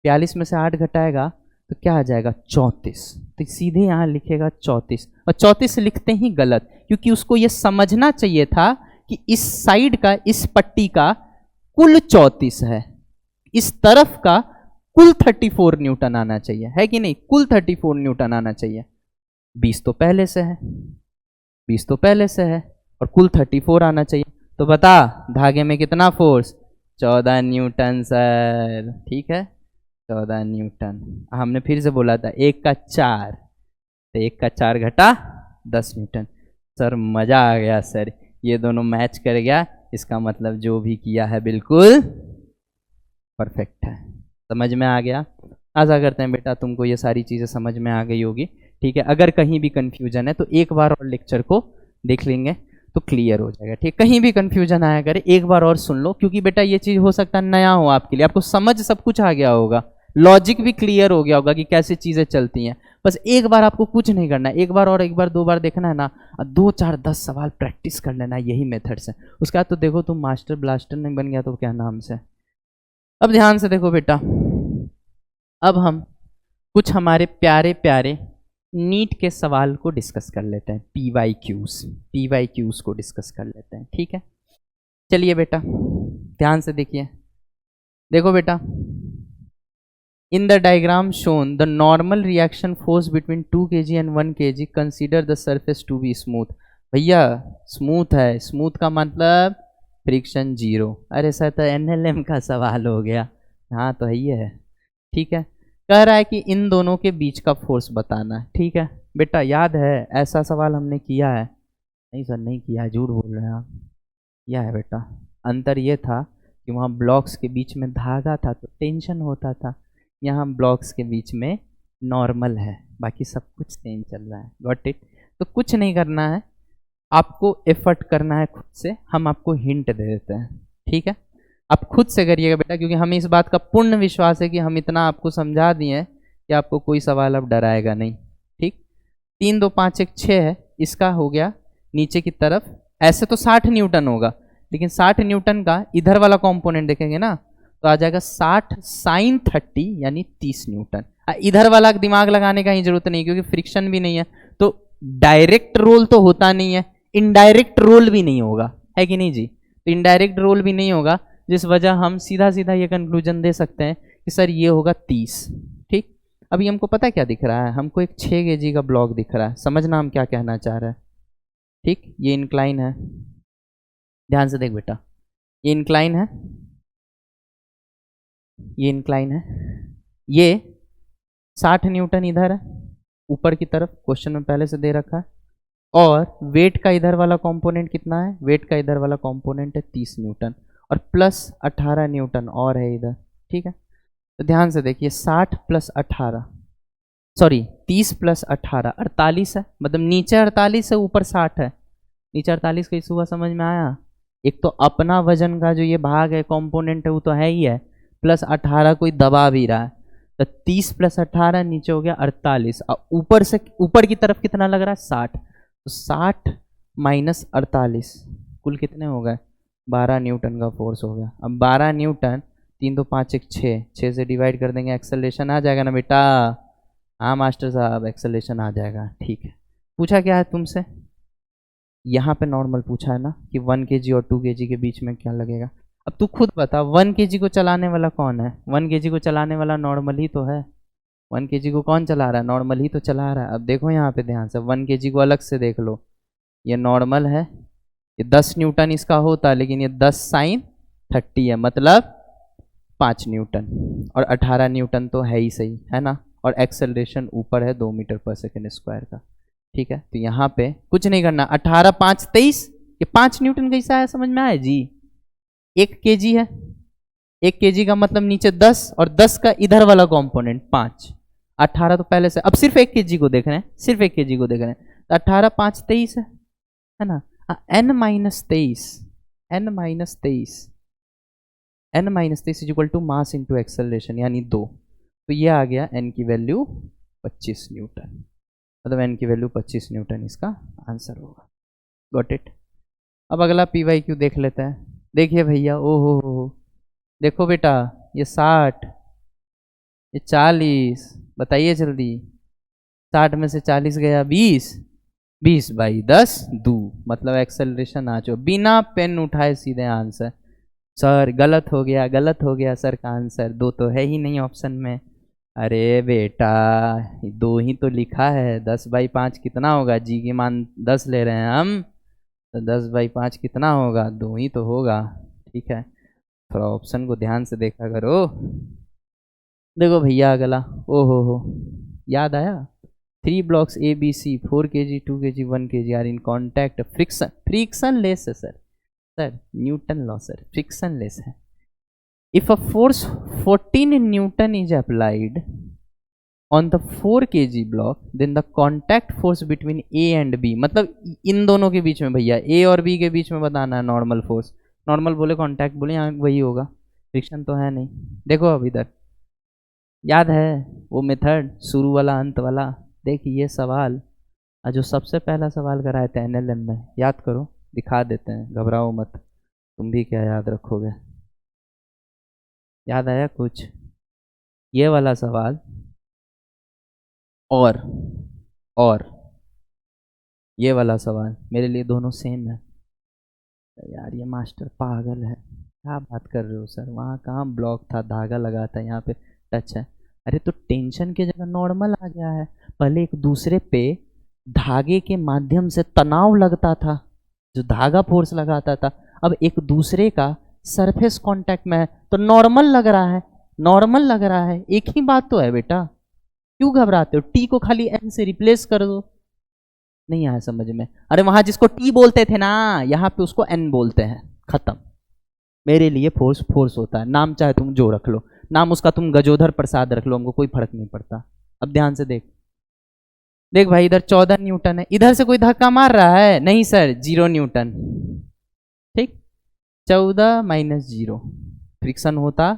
42 में से 8 घटाएगा तो क्या आ जाएगा 34, तो सीधे यहाँ लिखेगा 34, और 34 लिखते ही गलत, क्योंकि उसको ये समझना चाहिए था कि इस साइड का, इस पट्टी का कुल 34 है, इस तरफ का कुल 34 न्यूटन आना चाहिए, है कि नहीं, कुल 34 न्यूटन आना चाहिए। 20 तो पहले से है, 20 तो पहले से है, और कुल 34 आना चाहिए, तो बता धागे में कितना फोर्स, 14 न्यूटन सर, ठीक है 14 न्यूटन। हमने फिर से बोला था 1 का 4, तो 1 का 4 घटा 10 न्यूटन, सर मजा आ गया सर, ये दोनों मैच कर गया, इसका मतलब जो भी किया है बिल्कुल परफेक्ट है, समझ में आ गया। आशा करते हैं बेटा तुमको ये सारी चीज़ें समझ में आ गई होगी, ठीक है। अगर कहीं भी कन्फ्यूजन है तो एक बार और लेक्चर को देख लेंगे तो क्लियर हो जाएगा, ठीक। कहीं भी कन्फ्यूजन आया करे एक बार और सुन लो, क्योंकि बेटा ये चीज़ हो सकता है नया हो आपके लिए, आपको समझ सब कुछ आ गया होगा, लॉजिक भी क्लियर हो गया होगा कि कैसे चीज़ें चलती हैं, बस एक बार आपको कुछ नहीं करना है, एक बार और एक बार 2 बार देखना है ना, 2 4 10 सवाल प्रैक्टिस कर लेना, यही मेथड से, उसके बाद तो देखो तुम मास्टर ब्लास्टर नहीं बन गया तो क्या नाम से। अब ध्यान से देखो बेटा, अब हम कुछ हमारे प्यारे प्यारे नीट के सवाल को डिस्कस कर लेते हैं, PYQs को डिस्कस कर लेते हैं, ठीक है। चलिए बेटा ध्यान से देखिए, देखो बेटा, in the diagram shown the normal reaction force between 2 kg and 1 kg, consider the surface to be smooth. भैया स्मूथ है, स्मूथ का मतलब फ्रिक्शन 0, अरे सर तो NLM का सवाल हो गया, हाँ तो ही है, ठीक है। कह रहा है कि इन दोनों के बीच का फोर्स बताना है, ठीक है बेटा। याद है ऐसा सवाल हमने किया है, नहीं सर नहीं किया है, झूठ बोल रहे हैं आप, किया है बेटा। अंतर ये था कि वहाँ ब्लॉक्स के बीच में धागा था तो टेंशन होता था, यहाँ ब्लॉक्स के बीच में नॉर्मल है, बाकी सब कुछ सेम चल रहा है, गॉट इट। तो कुछ नहीं करना है, आपको एफर्ट करना है खुद से, हम आपको हिंट दे देते हैं, ठीक है। आप खुद से करिएगा बेटा, क्योंकि हमें इस बात का पूर्ण विश्वास है कि हम इतना आपको समझा दिए कि आपको कोई सवाल अब डराएगा नहीं, ठीक। 3 2 5 1 6 है, इसका हो गया नीचे की तरफ, ऐसे तो 60 न्यूटन होगा, लेकिन 60 न्यूटन का इधर वाला कॉम्पोनेंट देखेंगे ना तो आ जाएगा 60 sin 30 यानी 30 न्यूटन। इधर वाला दिमाग लगाने का ही जरूरत नहीं, क्योंकि फ्रिक्शन भी नहीं है, तो डायरेक्ट रोल तो होता नहीं है, इनडायरेक्ट रोल भी नहीं होगा, है कि नहीं जी। तो इनडायरेक्ट रोल भी नहीं होगा, जिस वजह हम सीधा सीधा ये कंक्लूजन दे सकते हैं कि सर ये होगा 30, ठीक। अभी हमको पता है क्या दिख रहा है, हमको एक 6 kg का ब्लॉक दिख रहा है, समझना हम क्या कहना चाह रहे हैं। ठीक, ये इंक्लाइन है, ध्यान से देख बेटा, ये इंक्लाइन है, ये इंक्लाइन है, ये 60 न्यूटन इधर है ऊपर की तरफ, क्वेश्चन में पहले से दे रखा है, और वेट का इधर वाला कंपोनेंट कितना है, वेट का इधर वाला कंपोनेंट है 30 न्यूटन, और प्लस 18 न्यूटन और है इधर। ठीक है, तो ध्यान से देखिए 60 प्लस 18, सॉरी 30 प्लस 18 48 है, मतलब नीचे 48 है ऊपर 60 है। नीचे 48 कैसे हुआ समझ में आया? एक तो अपना वजन का जो ये भाग है कंपोनेंट है वो तो है ही है, प्लस 18 कोई दबा भी रहा है, तो 30 प्लस 18 नीचे हो गया 48, और ऊपर से ऊपर की तरफ कितना लग रहा है 60, तो 60 माइनस 48 कुल कितने हो गए 12 न्यूटन का फोर्स हो गया। अब 12 न्यूटन, 3 2 5 1 6, 6 से डिवाइड कर देंगे, एक्सेलरेशन आ जाएगा ना बेटा? हाँ मास्टर साहब एक्सेलरेशन आ जाएगा। ठीक है, पूछा क्या है तुमसे, यहाँ पे नॉर्मल पूछा है ना कि 1 kg और 2 kg के बीच में क्या लगेगा। अब तू खुद बता 1 kg को चलाने वाला कौन है? 1 kg को चलाने वाला नॉर्मल ही तो है। 1 kg को कौन चला रहा है? नॉर्मल ही तो चला रहा है। अब देखो यहाँ पे ध्यान से, 1 kg को अलग से देख लो, ये नॉर्मल है, ये 10 न्यूटन इसका होता, लेकिन ये 10 साइन 30 है, मतलब 5 न्यूटन, और 18 न्यूटन तो है ही सही है ना, और एक्सेलरेशन ऊपर है 2 मीटर पर सेकेंड स्क्वायर का। ठीक है, तो यहाँ पे कुछ नहीं करना, 18 5 23, ये 5 न्यूटन कैसा है समझ में आया जी? 1 kg है, 1 kg का मतलब नीचे 10 और 10 का इधर वाला कंपोनेंट 5, 18 तो पहले से, अब सिर्फ 1 kg को देख रहे हैं, सिर्फ 1 kg को देख रहे हैं, तो 18 5 23 है ना, n minus 23, n minus 23, n minus 23 is equal to mass into acceleration यानी 2, तो ये आ गया n की वैल्यू 25 न्यूटन, मतलब n की वैल्यू 25 न्यूटन इसका आंसर होगा। Got it. अब अगला PYQ देख लेते हैं। देखिए भैया, ओ हो, देखो बेटा, ये 60, ये 40, बताइए जल्दी, 60 में से 40 गया 20, 20 बाई 10 2, मतलब एक्सेलरेशन आ चुका, बिना पेन उठाए सीधे आंसर। सर गलत हो गया, गलत हो गया सर का आंसर, 2 तो है ही नहीं ऑप्शन में। अरे बेटा 2 ही तो लिखा है, 10 बाई 5 कितना होगा, जी की मान 10 ले रहे हैं हम, तो 10 बाई 5 कितना होगा, 2 ही तो होगा। ठीक है, थोड़ा ऑप्शन को ध्यान से देखा करो। देखो भैया अगला, ओ हो, याद आया, 3 blocks A B C 4 kg 2 kg 1 kg are in contact, frictionless है sir, Newton law sir, frictionless है। If a force 14 Newton is applied on the 4 kg block, then the contact force between A and B, मतलब इन दोनों के बीच में भैया, A और B के बीच में बताना है नॉर्मल फोर्स, नॉर्मल बोले कॉन्टैक्ट बोले, यहाँ वही होगा, फ्रिक्शन तो है नहीं। देखो अब इधर याद है वो मेथड, शुरू वाला अंत वाला, देखिए ये सवाल जो सबसे पहला सवाल कराए थे NLM में, याद करो, दिखा देते हैं, घबराओ मत, तुम भी क्या याद रखोगे। याद आया कुछ? ये वाला सवाल और ये वाला सवाल मेरे लिए दोनों सेम है। यार ये मास्टर पागल है, क्या बात कर रहे हो सर, वहाँ कहाँ ब्लॉक था, धागा लगा था, यहाँ पे टच है। अरे तो टेंशन की जगह नॉर्मल आ गया है, पहले एक दूसरे पे धागे के माध्यम से तनाव लगता था, जो धागा फोर्स लगाता था, अब एक दूसरे का सरफेस कांटेक्ट में है तो नॉर्मल लग रहा है, नॉर्मल लग रहा है, एक ही बात तो है बेटा, क्यों घबराते हो? टी को खाली एन से रिप्लेस कर दो। नहीं आया समझ में? अरे वहां जिसको टी बोलते थे ना, यहाँ पे उसको एन बोलते हैं, खत्म। मेरे लिए फोर्स फोर्स होता है, नाम चाहे तुम जो रख लो, नाम उसका तुम गजोधर प्रसाद रख लो, हमको कोई फर्क नहीं पड़ता। अब ध्यान से देख, देख भाई इधर 14 न्यूटन है, इधर से कोई धक्का मार रहा है? नहीं सर, 0 न्यूटन। ठीक, 14 माइनस 0, फ्रिक्शन होता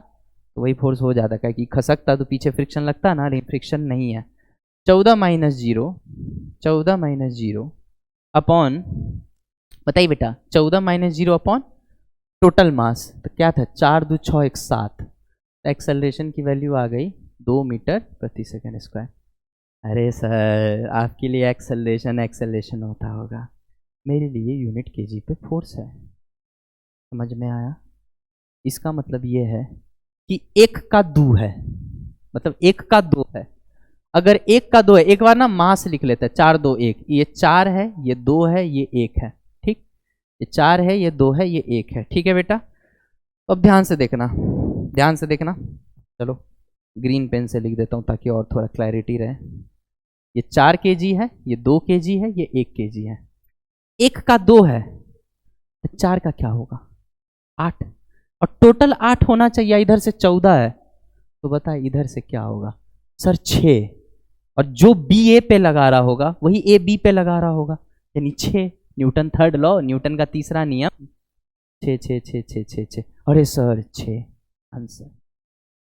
तो वही फोर्स हो जाता, क्या कि खसकता तो पीछे फ्रिक्शन लगता ना, लेकिन फ्रिक्शन नहीं है। 14 माइनस 0, 14 माइनस 0 अपॉन, बताइए बेटा, 14 माइनस 0 अपॉन टोटल मास, तो क्या था, 4 2 6 1 7, एक्सेलरेशन की वैल्यू आ गई 2 मीटर प्रति सेकेंड स्क्वायर। अरे सर आपके लिए एक्सेलरेशन होता होगा, मेरे लिए यूनिट केजी पे फोर्स है, समझ में आया? इसका मतलब ये है कि 1 का 2 है, मतलब 1 का 2 है, अगर एक का दो है, एक बार ना मास लिख लेते हैं, 4 2 1, ये 4 है, ये 2 है, ये 1 है, ठीक, ये 4 है, ये 2 है, ये 1 है, ठीक है बेटा। अब ध्यान से देखना, ध्यान से देखना, चलो ग्रीन पेन से लिख देता हूँ ताकि और थोड़ा क्लैरिटी रहे। ये 4 kg है, ये 2 kg है, ये 1 kg है। एक का 2 है तो 4 का क्या होगा, 8, और टोटल 8 होना चाहिए, इधर से 14 है, तो बता इधर से क्या होगा सर, 6, और जो बी ए पे लगा रहा होगा वही ए बी पे लगा रहा होगा, यानी 6। न्यूटन थर्ड लॉ, न्यूटन का तीसरा नियम, 6 6 6 6 6 6, अरे सर 6 आंसर,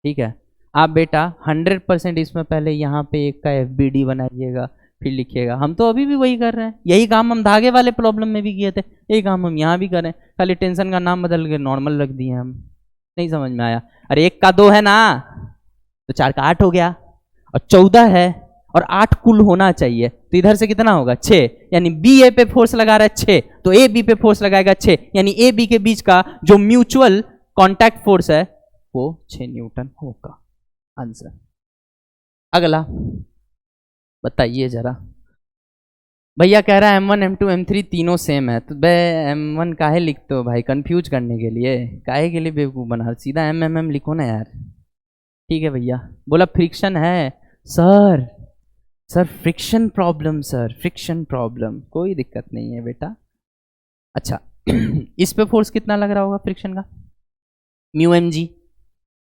ठीक है। आप बेटा 100% इसमें पहले यहाँ पे एक का एफ बी डी बनाइएगा, फिर लिखिएगा। हम तो अभी भी वही कर रहे हैं, यही काम हम धागे वाले प्रॉब्लम में भी किए थे, यही काम हम यहाँ भी कर रहे हैं, खाली टेंशन का नाम बदल के नॉर्मल रख दिए हम। नहीं समझ में आया? अरे 1 का 2 है ना, तो 4 का 8 हो गया, और 14 है, और 8 कुल होना चाहिए, तो इधर से कितना होगा 6, यानी बी ए पे फोर्स लगा रहा है 6, तो ए बी पे फोर्स लगाएगा 6, यानी ए बी के बीच का जो म्यूचुअल कॉन्टैक्ट फोर्स है वो 6 न्यूटन होगा, आंसर। अगला बताइए जरा, भैया कह रहा है M1 M2 M3 तीनों सेम है, तो बे M1 काहे लिखते हो भाई, कंफ्यूज करने के लिए, काहे के लिए बेवकूफ़ बना, सीधा MM लिखो ना यार। ठीक है भैया, बोला फ्रिक्शन है sir, sir friction problem, sir friction problem, कोई दिक्कत नहीं है बेटा। अच्छा इस पे फोर्स कितना लग रहा होगा फ्रिक्शन का, म्यू एम जी,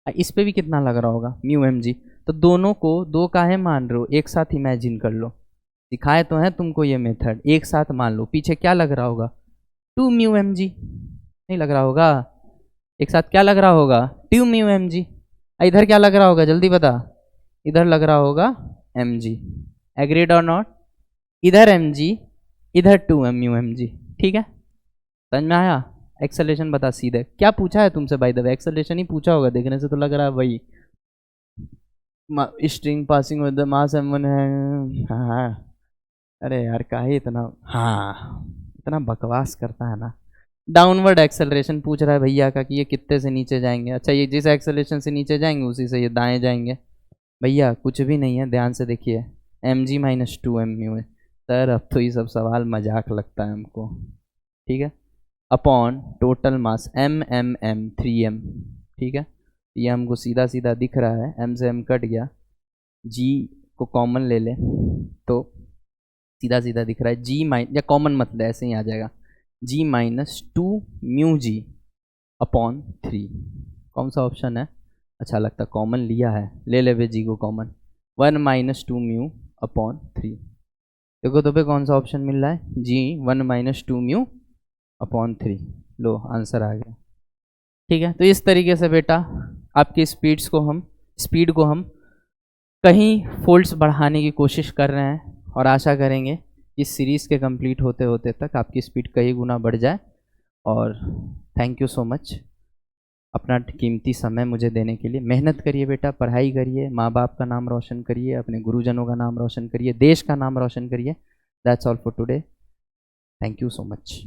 इस पे भी कितना लग रहा होगा म्यू एम जी, तो दोनों को दो काहे मान रहे हो, एक साथ इमेजिन कर लो, सिखाए तो है तुमको ये मेथड, एक साथ मान लो, पीछे क्या लग रहा होगा 2 म्यू एम जी, नहीं लग रहा होगा, एक साथ क्या लग रहा होगा 2 म्यू एम जी, इधर क्या लग रहा होगा जल्दी बता, इधर लग रहा होगा एम जी, एग्रीड और नॉट, इधर एम जी, इधर 2 म्यू एम जी, ठीक है, समझ में आया? एक्सेलरेशन बता सीधे, क्या पूछा है तुमसे बाय द वे, एक्सेलरेशन ही पूछा होगा, देखने से तो लग रहा है वही, string passing with the mass m1 है, हाँ, अरे यार काहे इतना, हाँ इतना बकवास करता है ना। डाउनवर्ड एक्सेलरेशन पूछ रहा है भैया का कि ये कितने से नीचे जाएंगे, अच्छा ये जिस एक्सेलरेशन से नीचे जाएंगे उसी से ये दाएं जाएंगे, भैया कुछ भी नहीं है, ध्यान से देखिए, M G minus 2 M mu है, सर अब तो ये सब सवाल मजाक लगता है हमको, ठीक है, upon total mass M M M 3m, ठीक है, ये हमको सीधा सीधा दिख रहा है, m से m कट गया, g को कॉमन ले ले तो सीधा सीधा दिख रहा है g माइन, या कॉमन मतलब ऐसे ही आ जाएगा, g minus 2 mu G upon 3, कौन सा ऑप्शन है, अच्छा लगता कॉमन लिया है, ले ले वे जी को कॉमन, 1 माइनस 2 म्यू अपॉन 3, देखो तो पे कौन सा ऑप्शन मिल रहा है, जी 1 माइनस 2 म्यू अपॉन 3, लो आंसर आ गया, ठीक है। तो इस तरीके से बेटा आपकी स्पीड को हम कहीं फोल्ड्स बढ़ाने की कोशिश कर रहे हैं, और आशा करेंगे इस सीरीज़ के कंप्लीट होते होते तक आपकी स्पीड कई गुना बढ़ जाए, और थैंक यू सो मच अपना कीमती समय मुझे देने के लिए। मेहनत करिए बेटा, पढ़ाई करिए, माँ बाप का नाम रोशन करिए, अपने गुरुजनों का नाम रोशन करिए, देश का नाम रोशन करिए। That's all for today, thank you so much.